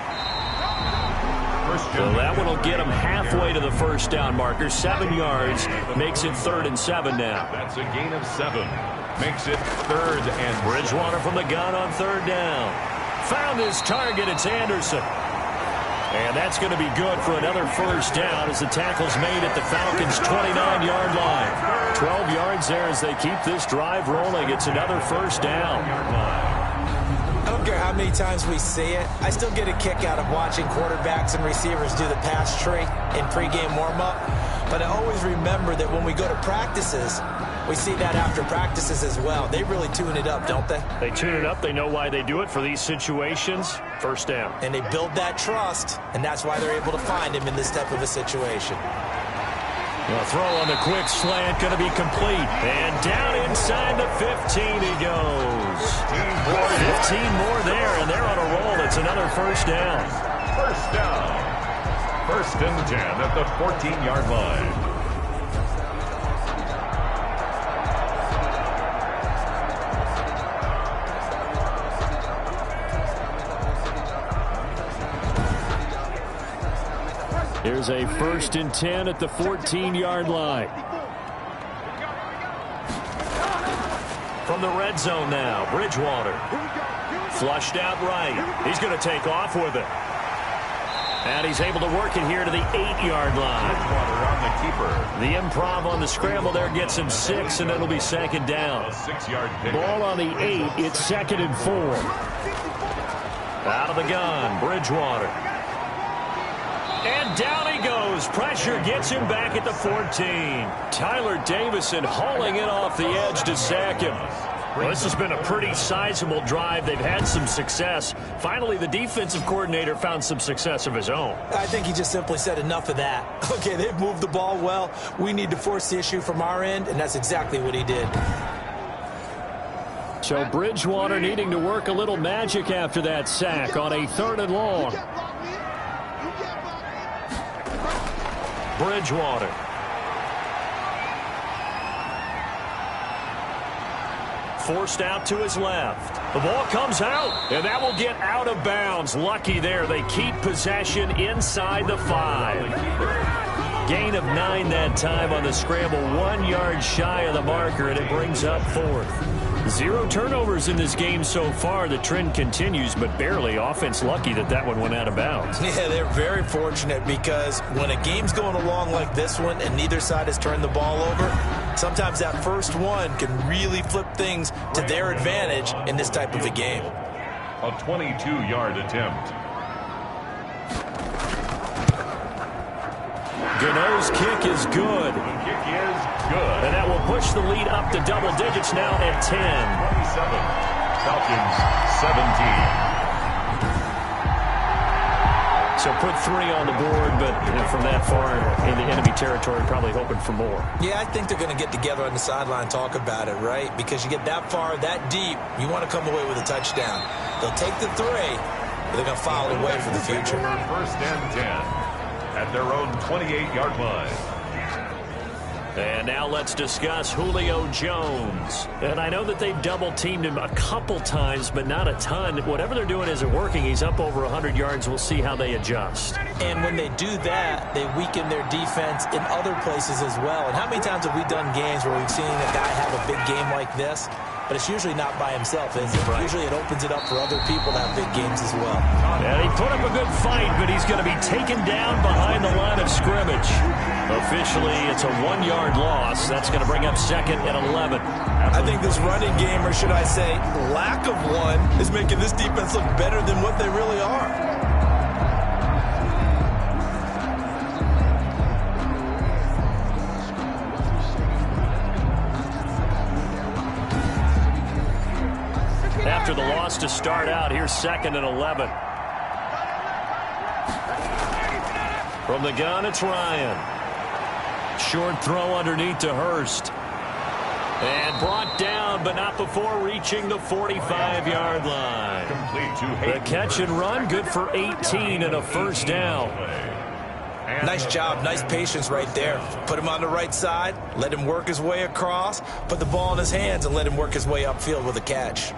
So that one will get him halfway to the 1st down marker. 7 yards makes it 3rd and 7 now. That's a gain of 7. Makes it 3rd and Bridgewater from the gun on 3rd down. Found his target. It's Anderson. And that's going to be good for another 1st down as the tackle's made at the Falcons' 29-yard line. 12 yards there as they keep this drive rolling. It's another 1st down. I don't care how many times we see it. I still get a kick out of watching quarterbacks and receivers do the pass tree in pregame warm-up. But I always remember that when we go to practices, we see that after practices as well. They really tune it up, don't they? They tune it up. They know why they do it for these situations. 1st down. And they build that trust, and that's why they're able to find him in this type of a situation. The throw on the quick slant going to be complete. And down inside the 15 he goes. 15 more there, and they're on a roll. It's another 1st down. 1st down. 1st and 10 at the 14-yard line. Here's a 1st and 10 at the 14-yard line. From the red zone now, Bridgewater. Flushed out right. He's going to take off with it. And he's able to work it here to the 8-yard line. Bridgewater on the keeper. The improv on the scramble there gets him 6, and it'll be 2nd down. A 6-yard pick. Ball on the 8. It's 2nd and 4. Out of the gun, Bridgewater. And down he goes. Pressure gets him back at the 14. Tyler Davison hauling it off the edge to sack him. Well, this has been a pretty sizable drive. They've had some success. Finally, the defensive coordinator found some success of his own. I think he just simply said enough of that. Okay, they've moved the ball well. We need to force the issue from our end, and that's exactly what he did. So Bridgewater needing to work a little magic after that sack on a 3rd and long. Bridgewater. Forced out to his left. The ball comes out, and that will get out of bounds. Lucky there. They keep possession inside the 5. Gain of 9 that time on the scramble. 1 yard shy of the marker, and it brings up 4th. 0 turnovers in this game so far. The trend continues, but barely. Offense lucky that one went out of bounds. Yeah, they're very fortunate because when a game's going along like this one and neither side has turned the ball over, sometimes that first one can really flip things to their advantage in this type of a game. A 22-yard attempt. Gano's kick is good. The kick is good. And that will push the lead up to double digits now at 10. 27. Falcons 17. So put 3 on the board, but from that far in the enemy territory, probably hoping for more. Yeah, I think they're going to get together on the sideline and talk about it, right? Because you get that far, that deep, you want to come away with a touchdown. They'll take the 3, but they're going to file it away for the future. First and 10. At their own 28-yard line. And now let's discuss Julio Jones. And I know that they've double-teamed him a couple times, but not a ton. Whatever they're doing isn't working. He's up over 100 yards. We'll see how they adjust. And when they do that, they weaken their defense in other places as well. And how many times have we done games where we've seen a guy have a big game like this? But it's usually not by himself, is it? Right. Usually it opens it up for other people to have big games as well. Yeah, he put up a good fight, but he's going to be taken down behind the line of scrimmage. Officially, it's a 1-yard loss. That's going to bring up 2nd and 11. I think this running game, or should I say lack of one, is making this defense look better than what they really are. After the loss to start out, here's 2nd and 11. From the gun, it's Ryan. Short throw underneath to Hurst. And brought down, but not before reaching the 45-yard line. The catch and run, good for 18 and a first down. Nice job, nice patience right there. Put him on the right side, let him work his way across, put the ball in his hands, and let him work his way upfield with a catch.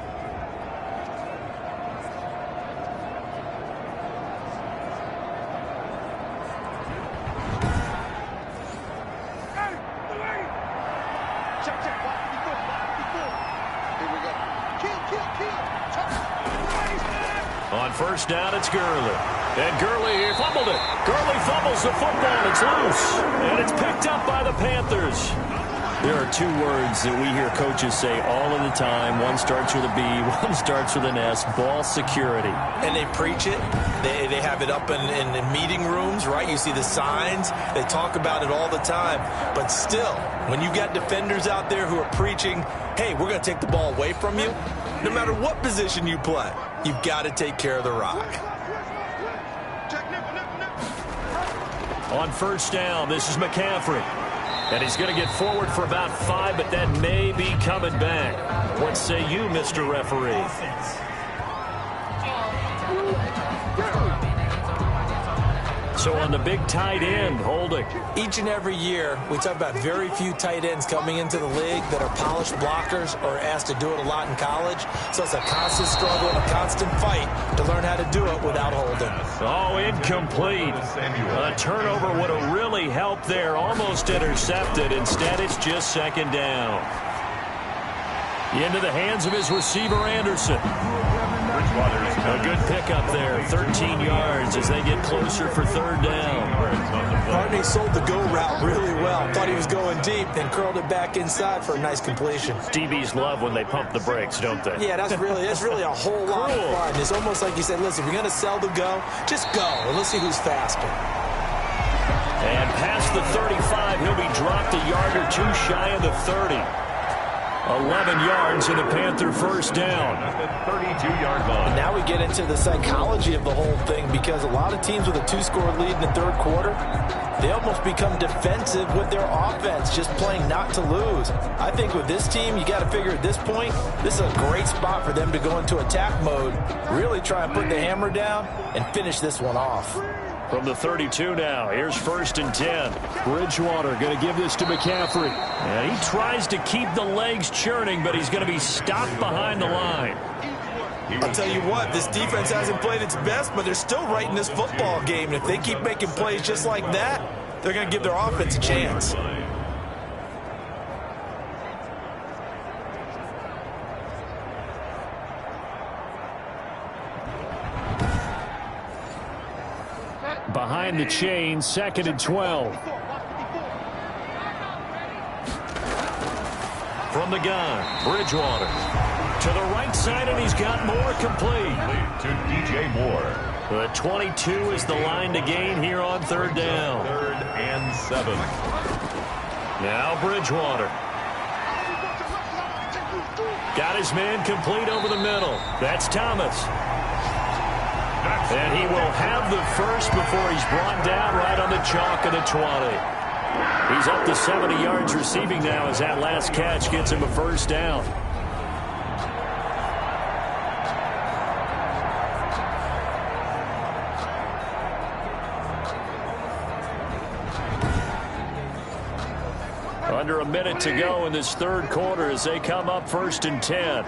On first down, it's Gurley. And Gurley fumbled it. Gurley fumbles the football. It's loose. And it's picked up by the Panthers. There are 2 words that we hear coaches say all of the time. One starts with a B, one starts with an S. Ball security. And they preach it. They have it up in meeting rooms, right? You see the signs. They talk about it all the time. But still, when you got defenders out there who are preaching, hey, we're going to take the ball away from you, no matter what position you play, you've got to take care of the rock. On first down, this is McCaffrey. And he's going to get forward for about 5, but that may be coming back. What say you, Mr. Referee? So on the big tight end, holding. Each and every year, we talk about very few tight ends coming into the league that are polished blockers or asked to do it a lot in college. So it's a constant struggle and a constant fight to learn how to do it without holding. Oh, incomplete. A turnover would have really helped there. Almost intercepted. Instead, it's just 2nd down. Into the hands of his receiver, Anderson. A good pickup there, 13 yards as they get closer for 3rd down. Hartney sold the go route really well. Thought he was going deep, then curled it back inside for a nice completion. DBs love when they pump the brakes, don't they? Yeah, that's really a whole lot of fun. It's almost like you said, listen, if you're going to sell the go, just go, and let's see who's faster. past the 35. He'll be dropped a yard or two shy of the 30. 11 yards and a Panther first down. At the 32-yard line. And now we get into the psychology of the whole thing, because a lot of teams with a 2-score lead in the third quarter, they almost become defensive with their offense, just playing not to lose. I think with this team, you got to figure at this point, this is a great spot for them to go into attack mode, really try and put the hammer down and finish this one off. From the 32 now, here's 1st and 10. Bridgewater going to give this to McCaffrey. And he tries to keep the legs churning, but he's going to be stopped behind the line. I'll tell you what, this defense hasn't played its best, but they're still right in this football game. And if they keep making plays just like that, they're going to give their offense a chance. Behind the chain, 2nd and 12. From the gun, Bridgewater. To the right side, and he's got Moore complete. To DJ Moore. The 22 is the line to gain here on 3rd down. 3rd and 7. Now Bridgewater. Got his man complete over the middle. That's Thomas. And he will have the first before he's brought down right on the chalk of the 20. He's up to 70 yards receiving now as that last catch gets him a first down. Under a minute to go in this third quarter as they come up 1st and 10.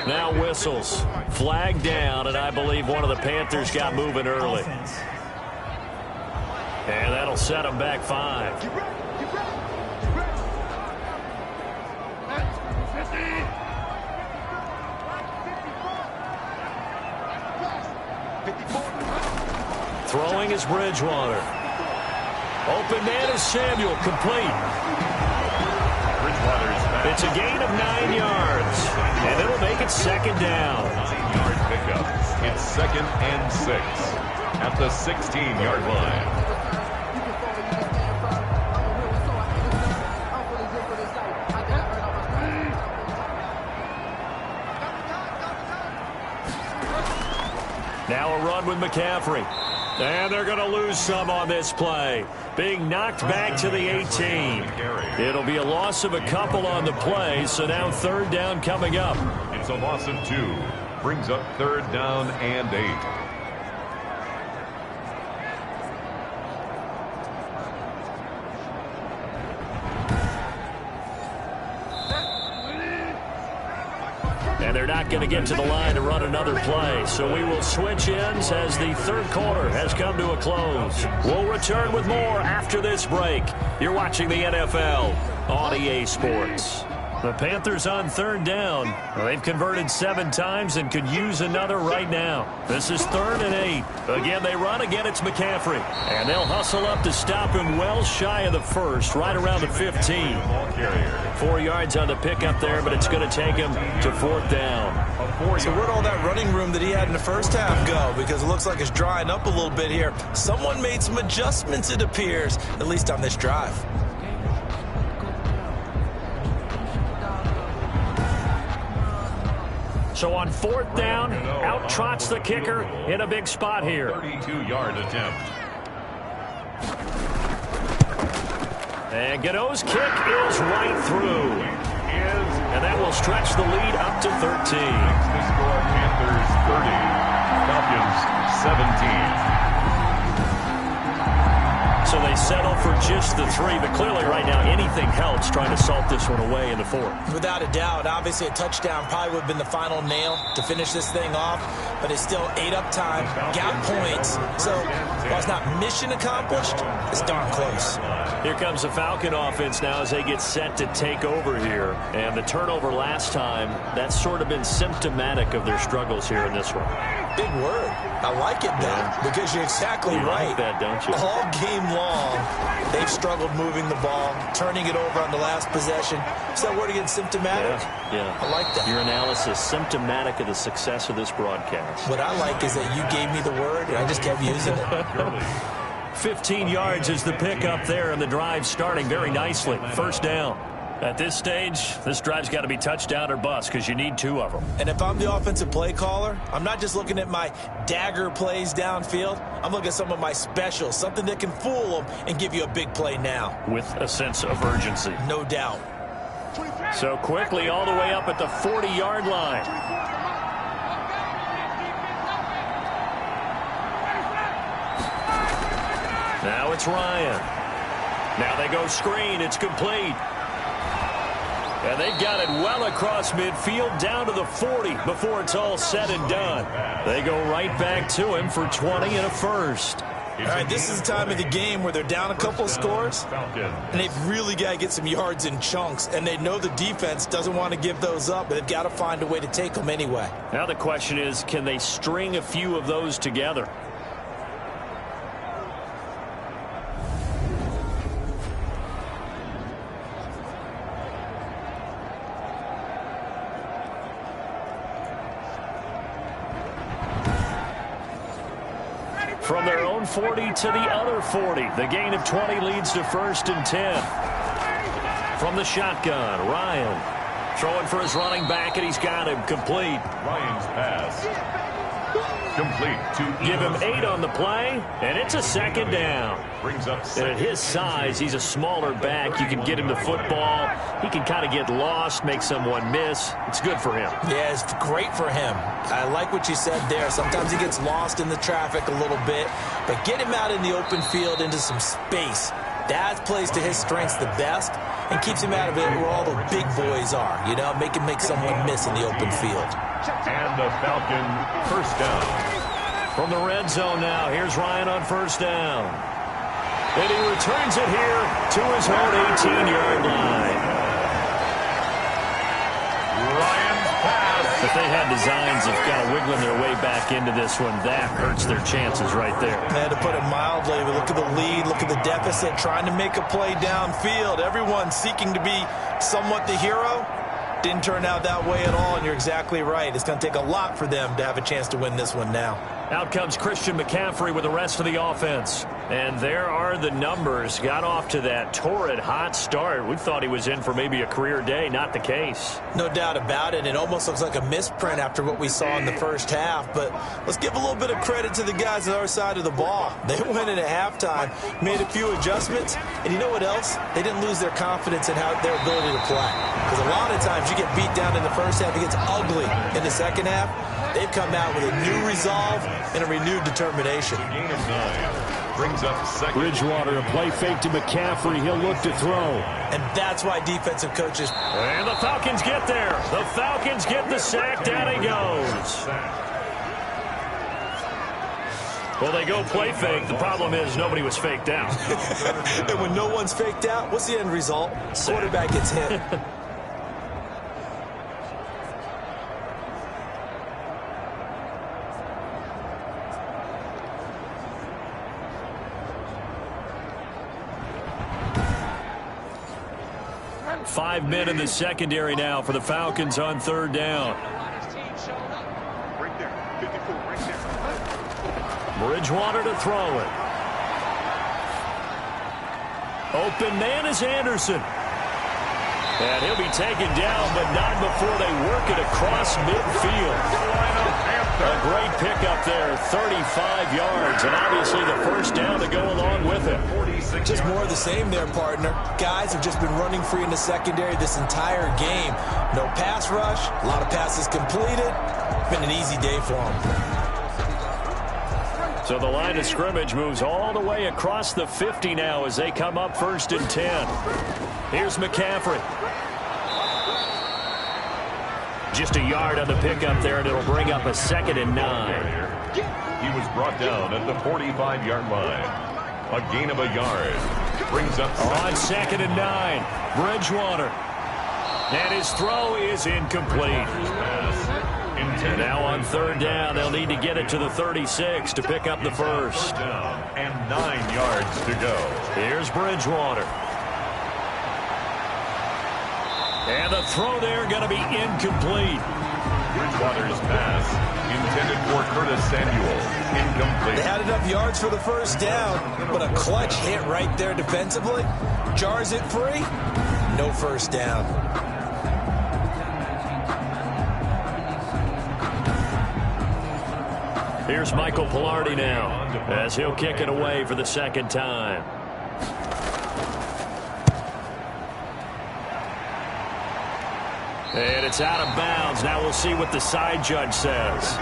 Now whistles. Flag down, and I believe one of the Panthers got moving early. And that'll set them back 5. Throwing is Bridgewater. Open man is Samuel, complete. It's a gain of 9 yards, and it'll make it 2nd down. 9-yard pickup. It's 2nd and 6 at the 16-yard line. Now a run with McCaffrey. And they're going to lose some on this play. Being knocked back to the 18. It'll be a loss of a couple on the play, so now 3rd down coming up. It's a loss of 2. Brings up 3rd down and 8. And they're not going to get to the line to run another play. So we will switch ends as the third quarter has come to a close. We'll return with more after this break. You're watching the NFL on EA Sports. The Panthers on 3rd down. They've converted 7 times and could use another right now. This is 3rd and 8. Again, they run. Again, it's McCaffrey. And they'll hustle up to stop him well shy of the first, right around the 15. 4 yards on the pickup there, but it's going to take him to 4th down. So where'd all that running room that he had in the first half go? Because it looks like it's drying up a little bit here. Someone made some adjustments, it appears, at least on this drive. So on 4th down, out trots the kicker in a big spot here. 32-yard attempt. And Godot's kick is right through. And that will stretch the lead up to 13. The score, Panthers 30, Falcons 17. So they settle for just the 3, but clearly right now anything helps trying to salt this one away in the 4th. Without a doubt, obviously a touchdown probably would have been the final nail to finish this thing off, but it's still ate up time, got points. So while it's not mission accomplished, it's darn close. Here comes the Falcon offense now as they get set to take over here. And the turnover last time, that's sort of been symptomatic of their struggles here in this one. Big word. I like it, though, because you're exactly right. Like that, don't you? All game long, they've struggled moving the ball, turning it over on the last possession. Is that word again, symptomatic? Yeah. I like that. Your analysis, symptomatic of the success of this broadcast. What I like is that you gave me the word, and I just kept using it. 15 yards is the pickup there, and the drive starting very nicely. First down. At this stage, this drive's got to be touchdown or bust because you need 2 of them. And if I'm the offensive play caller, I'm not just looking at my dagger plays downfield. I'm looking at some of my specials, something that can fool them and give you a big play now. With a sense of urgency. No doubt. So quickly all the way up at the 40-yard line. Now it's Ryan. Now they go screen. It's complete. And they've got it well across midfield down to the 40 before it's all said and done. They go right back to him for 20 and a first. All right, this is the time of the game where they're down a couple of scores, and they've really got to get some yards in chunks, and they know the defense doesn't want to give those up, but they've got to find a way to take them anyway. Now the question is, can they string a few of those together? From their own 40 to the other 40. The gain of 20 leads to 1st and 10. From the shotgun, Ryan throwing for his running back, and he's got him complete. Ryan's pass. Complete to Give him 8 on the play, and it's a 2nd down. Brings up And at his size, he's a smaller back. You can get him the football. He can kind of get lost, make someone miss. It's good for him. Yeah, it's great for him. I like what you said there. Sometimes he gets lost in the traffic a little bit, but get him out in the open field into some space. That plays to his strengths the best and keeps him out of it where all the big boys are. You know, make him make someone miss in the open field. And the Falcon first down. From the red zone now, here's Ryan on 1st down. And he returns it here to his own 18-yard line. Ryan's pass. If they had designs of kind of wiggling their way back into this one, that hurts their chances right there. Man, to put it mildly, but look at the lead, look at the deficit, trying to make a play downfield. Everyone seeking to be somewhat the hero. Didn't turn out that way at all, and you're exactly right. It's going to take a lot for them to have a chance to win this one now. Out comes Christian McCaffrey with the rest of the offense. And there are the numbers. Got off to that torrid hot start. We thought he was in for maybe a career day. Not the case. No doubt about it. It almost looks like a misprint after what we saw in the first half. But let's give a little bit of credit to the guys on our side of the ball. They went in at halftime, made a few adjustments. And you know what else? They didn't lose their confidence in their ability to play. Because a lot of times you get beat down in the first half. It gets ugly in the second half. They've come out with a new resolve and a renewed determination. Gain of 9. Brings up 2nd. Bridgewater, a play fake to McCaffrey. He'll look to throw. And that's why defensive coaches... And the Falcons get there. The Falcons get the sack. Down he goes. Well, they go play fake. The problem is nobody was faked out. And when no one's faked out, what's the end result? Quarterback gets hit. Five men in the secondary now for the Falcons on 3rd down. Bridgewater to throw it. Open man is Anderson. And he'll be taken down, but not before they work it across midfield. A great pickup there, 35 yards, and obviously the first down to go along with it. Just more of the same there, partner. Guys have just been running free in the secondary this entire game. No pass rush, a lot of passes completed. Been an easy day for them. So the line of scrimmage moves all the way across the 50 now as they come up 1st and 10. Here's McCaffrey. Just a yard on the pickup there, and it'll bring up a 2nd and 9. He was brought down at the 45-yard line. A gain of a yard. Brings up on 2nd and 9. Bridgewater. And his throw is incomplete. And now on 3rd down, they'll need to get it to the 36 to pick up the first. And 9 yards to go. Here's Bridgewater. And the throw there going to be incomplete. Bridgewater's pass, intended for Curtis Samuel, incomplete. They had enough yards for the first down, but a clutch hit right there defensively jars it free. No first down. Here's Michael Pilardi now as he'll kick it away for the second time. And it's out of bounds. Now we'll see what the side judge says.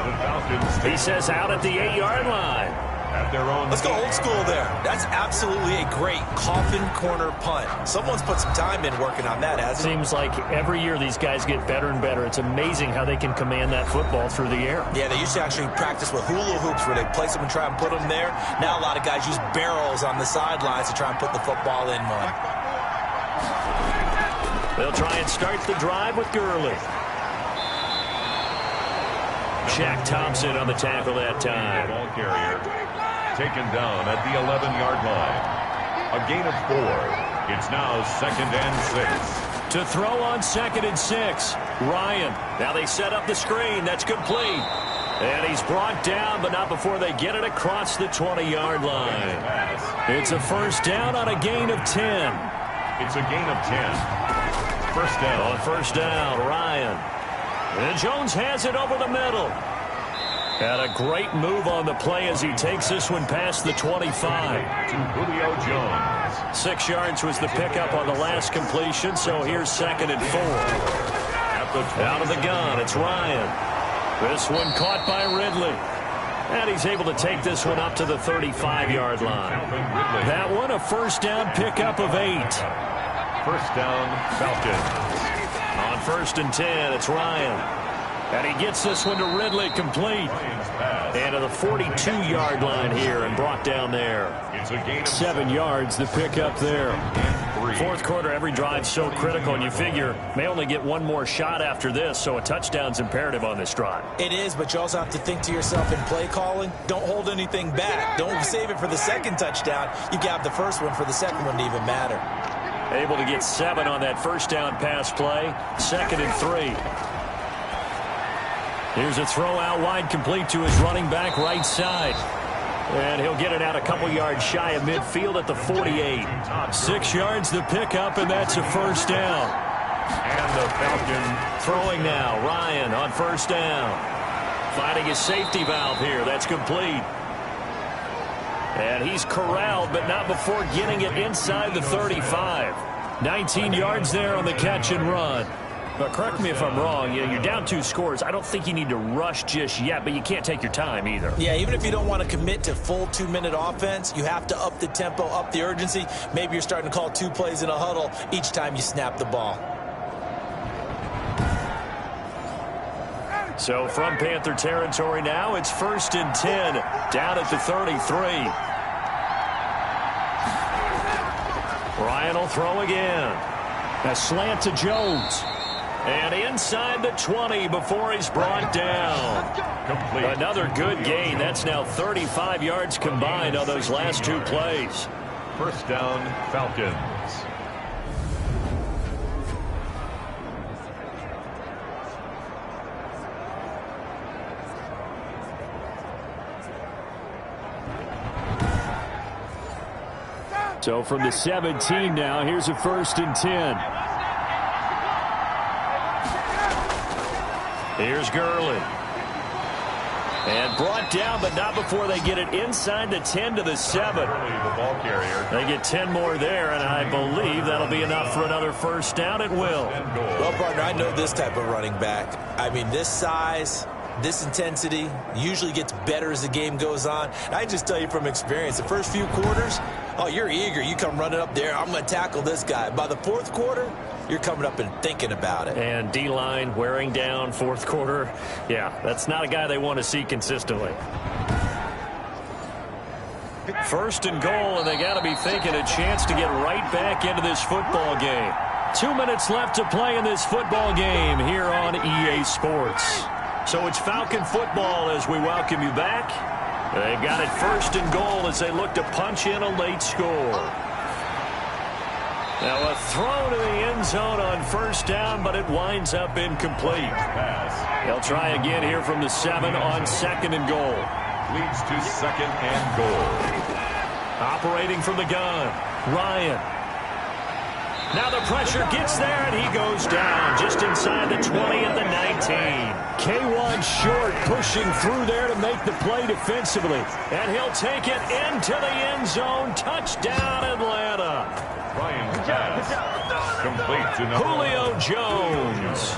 He says out at the 8-yard line. At their own. Let's go old school there. That's absolutely a great coffin corner punt. Someone's put some time in working on that, hasn't it? Seems like every year these guys get better and better. It's amazing how they can command that football through the air. Yeah, they used to actually practice with hula hoops where they place them and try and put them there. Now a lot of guys use barrels on the sidelines to try and put the football in one. They'll try and start the drive with Gurley. Shaq Thompson on the tackle that time. Ball carrier taken down at the 11-yard line. A gain of 4. It's now 2nd and 6. To throw on 2nd and 6. Ryan. Now they set up the screen. That's complete. And he's brought down, but not before they get it across the 20-yard line. It's a first down on a gain of 10. It's a gain of 10. First down. On first down, Ryan. And Jones has it over the middle. And a great move on the play as he takes this one past the 25. To Julio Jones. 6 yards was the pickup on the last completion, so here's 2nd and 4. Out of the gun, it's Ryan. This one caught by Ridley. And he's able to take this one up to the 35-yard line. That one a first down pickup of 8. First down, Falcons. On 1st and 10, it's Ryan. And he gets this one to Ridley, complete. And to the 42-yard line here and brought down there. 7 yards, the pickup there. Fourth quarter, every drive's so critical, and you figure may only get one more shot after this, so a touchdown's imperative on this drive. It is, but you also have to think to yourself in play calling, don't hold anything back. Don't save it for the second touchdown. You got the first one for the second one to even matter. Able to get 7 on that first down pass play. 2nd and 3. Here's a throw out wide, complete to his running back right side. And he'll get it out a couple yards shy of midfield at the 48. 6 yards the pickup, and that's a first down. And the Falcons throwing now. Ryan on first down. Finding his safety valve here. That's complete. And he's corralled, but not before getting it inside the 35. 19 yards there on the catch and run. But correct me if I'm wrong, you're down 2 scores. I don't think you need to rush just yet, but you can't take your time either. Yeah, even if you don't want to commit to full 2-minute offense, you have to up the tempo, up the urgency. Maybe you're starting to call 2 plays in a huddle each time you snap the ball. So from Panther territory now, it's 1st and 10, down at the 33. Ryan will throw again. A slant to Jones. And inside the 20 before he's brought down. Complete. Another good gain. That's now 35 yards combined on those last 2 plays. First down, Falcons. So from the 17 now, here's a 1st and 10. Here's Gurley. And brought down, but not before they get it inside the 10 to the 7. The ball carrier. They get 10 more there, and I believe that'll be enough for another first down. It will. Well, partner, I know this type of running back. I mean, this size, this intensity usually gets better as the game goes on. And I just tell you from experience, the first few quarters, oh, you're eager. You come running up there, I'm going to tackle this guy. By the 4th quarter, you're coming up and thinking about it. And D-line wearing down 4th quarter. Yeah, that's not a guy they want to see consistently. 1st and goal, and they got to be thinking a chance to get right back into this football game. 2 minutes left to play in this football game here on EA Sports. So it's Falcon football as we welcome you back. They've got it 1st and goal as they look to punch in a late score. Now a throw to the end zone on first down, but it winds up incomplete. They'll try again here from the 7 on 2nd and goal. Leads to 2nd and goal. Operating from the gun, Ryan. Now the pressure gets there, and he goes down just inside the 20 at the 19. K1 short, pushing through there to make the play defensively. And he'll take it into the end zone. Touchdown, Atlanta. Ryan's pass complete to number Julio Jones.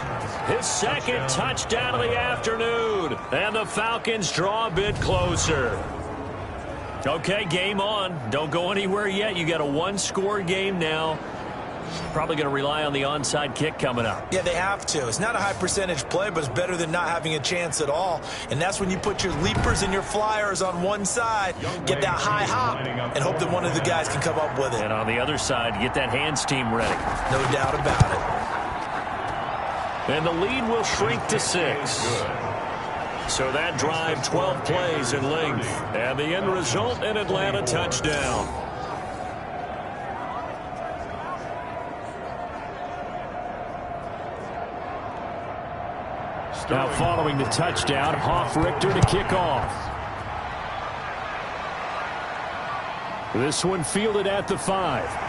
His 2nd touchdown of the afternoon. And the Falcons draw a bit closer. Okay, game on. Don't go anywhere yet. You got a 1-score game now. Probably going to rely on the onside kick coming up. Yeah, they have to. It's not a high percentage play, but it's better than not having a chance at all. And that's when you put your leapers and your flyers on one side, get that high hop, and hope that one of the guys can come up with it. And on the other side, get that hands team ready. No doubt about it. And the lead will shrink to 6. So that drive, 12 plays in length. And the end result, an Atlanta touchdown. Now following the touchdown, Hoff-Richter to kick off. This one fielded at the 5.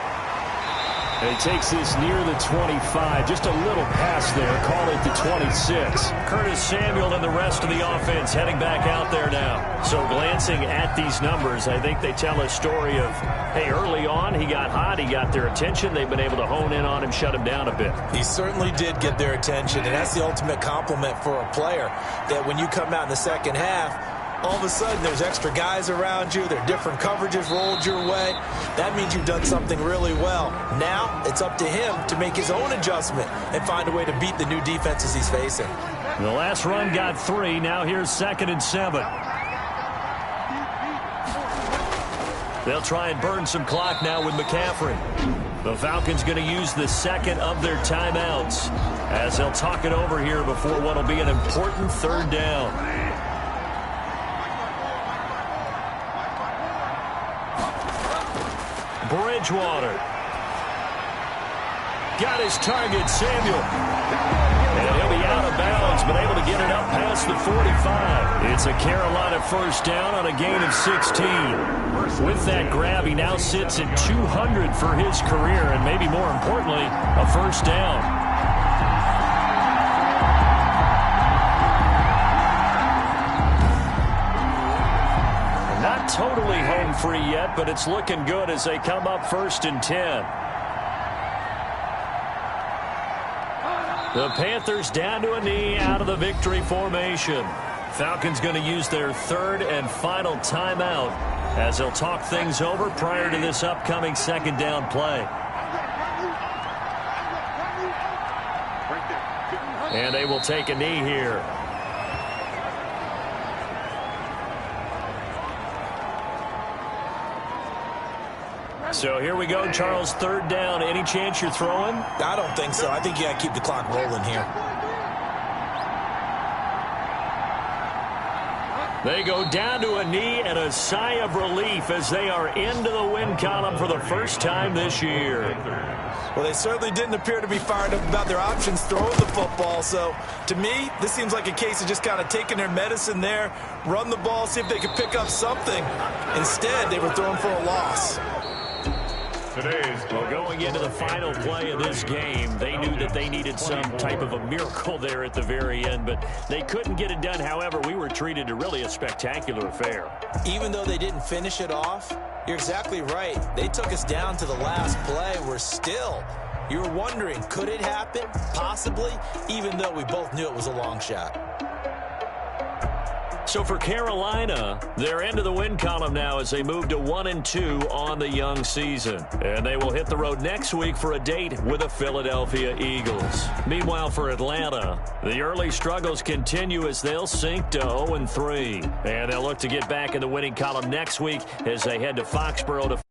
And he takes this near the 25. Just a little pass there. Call it the 26. Curtis Samuel and the rest of the offense heading back out there now. So glancing at these numbers, I think they tell a story of, hey, early on he got hot. He got their attention. They've been able to hone in on him, shut him down a bit. He certainly did get their attention, and that's the ultimate compliment for a player, that when you come out in the second half, all of a sudden there's extra guys around you. There are different coverages rolled your way. That means you've done something really well. Now it's up to him to make his own adjustment and find a way to beat the new defenses he's facing. The last run got 3. Now here's 2nd and 7. They'll try and burn some clock now with McCaffrey. The Falcons going to use the 2nd of their timeouts as they'll talk it over here before what will be an important 3rd down. Bridgewater. Got his target, Samuel. And he'll be out of bounds, but able to get it up past the 45. It's a Carolina first down on a gain of 16. With that grab, he now sits at 200 for his career, and maybe more importantly, a first down. Totally home free yet, but it's looking good as they come up 1st and 10. The Panthers down to a knee out of the victory formation. Falcons going to use their 3rd and final timeout as they'll talk things over prior to this upcoming 2nd down play. And they will take a knee here. So here we go, Charles, 3rd down. Any chance you're throwing? I don't think so. I think you got to keep the clock rolling here. They go down to a knee and a sigh of relief as they are into the win column for the first time this year. Well, they certainly didn't appear to be fired up about their options throwing the football. So, to me, this seems like a case of just kind of taking their medicine there, run the ball, see if they could pick up something. Instead, they were throwing for a loss. Well, going into the final play of this game, they knew that they needed some type of a miracle there at the very end, but they couldn't get it done. However, we were treated to really a spectacular affair. Even though they didn't finish it off, you're exactly right. They took us down to the last play. You were wondering, could it happen? Possibly, even though we both knew it was a long shot. So for Carolina, they're into the win column now as they move to 1-2 on the young season. And they will hit the road next week for a date with the Philadelphia Eagles. Meanwhile, for Atlanta, the early struggles continue as they'll sink to 0-3. And they'll look to get back in the winning column next week as they head to Foxborough to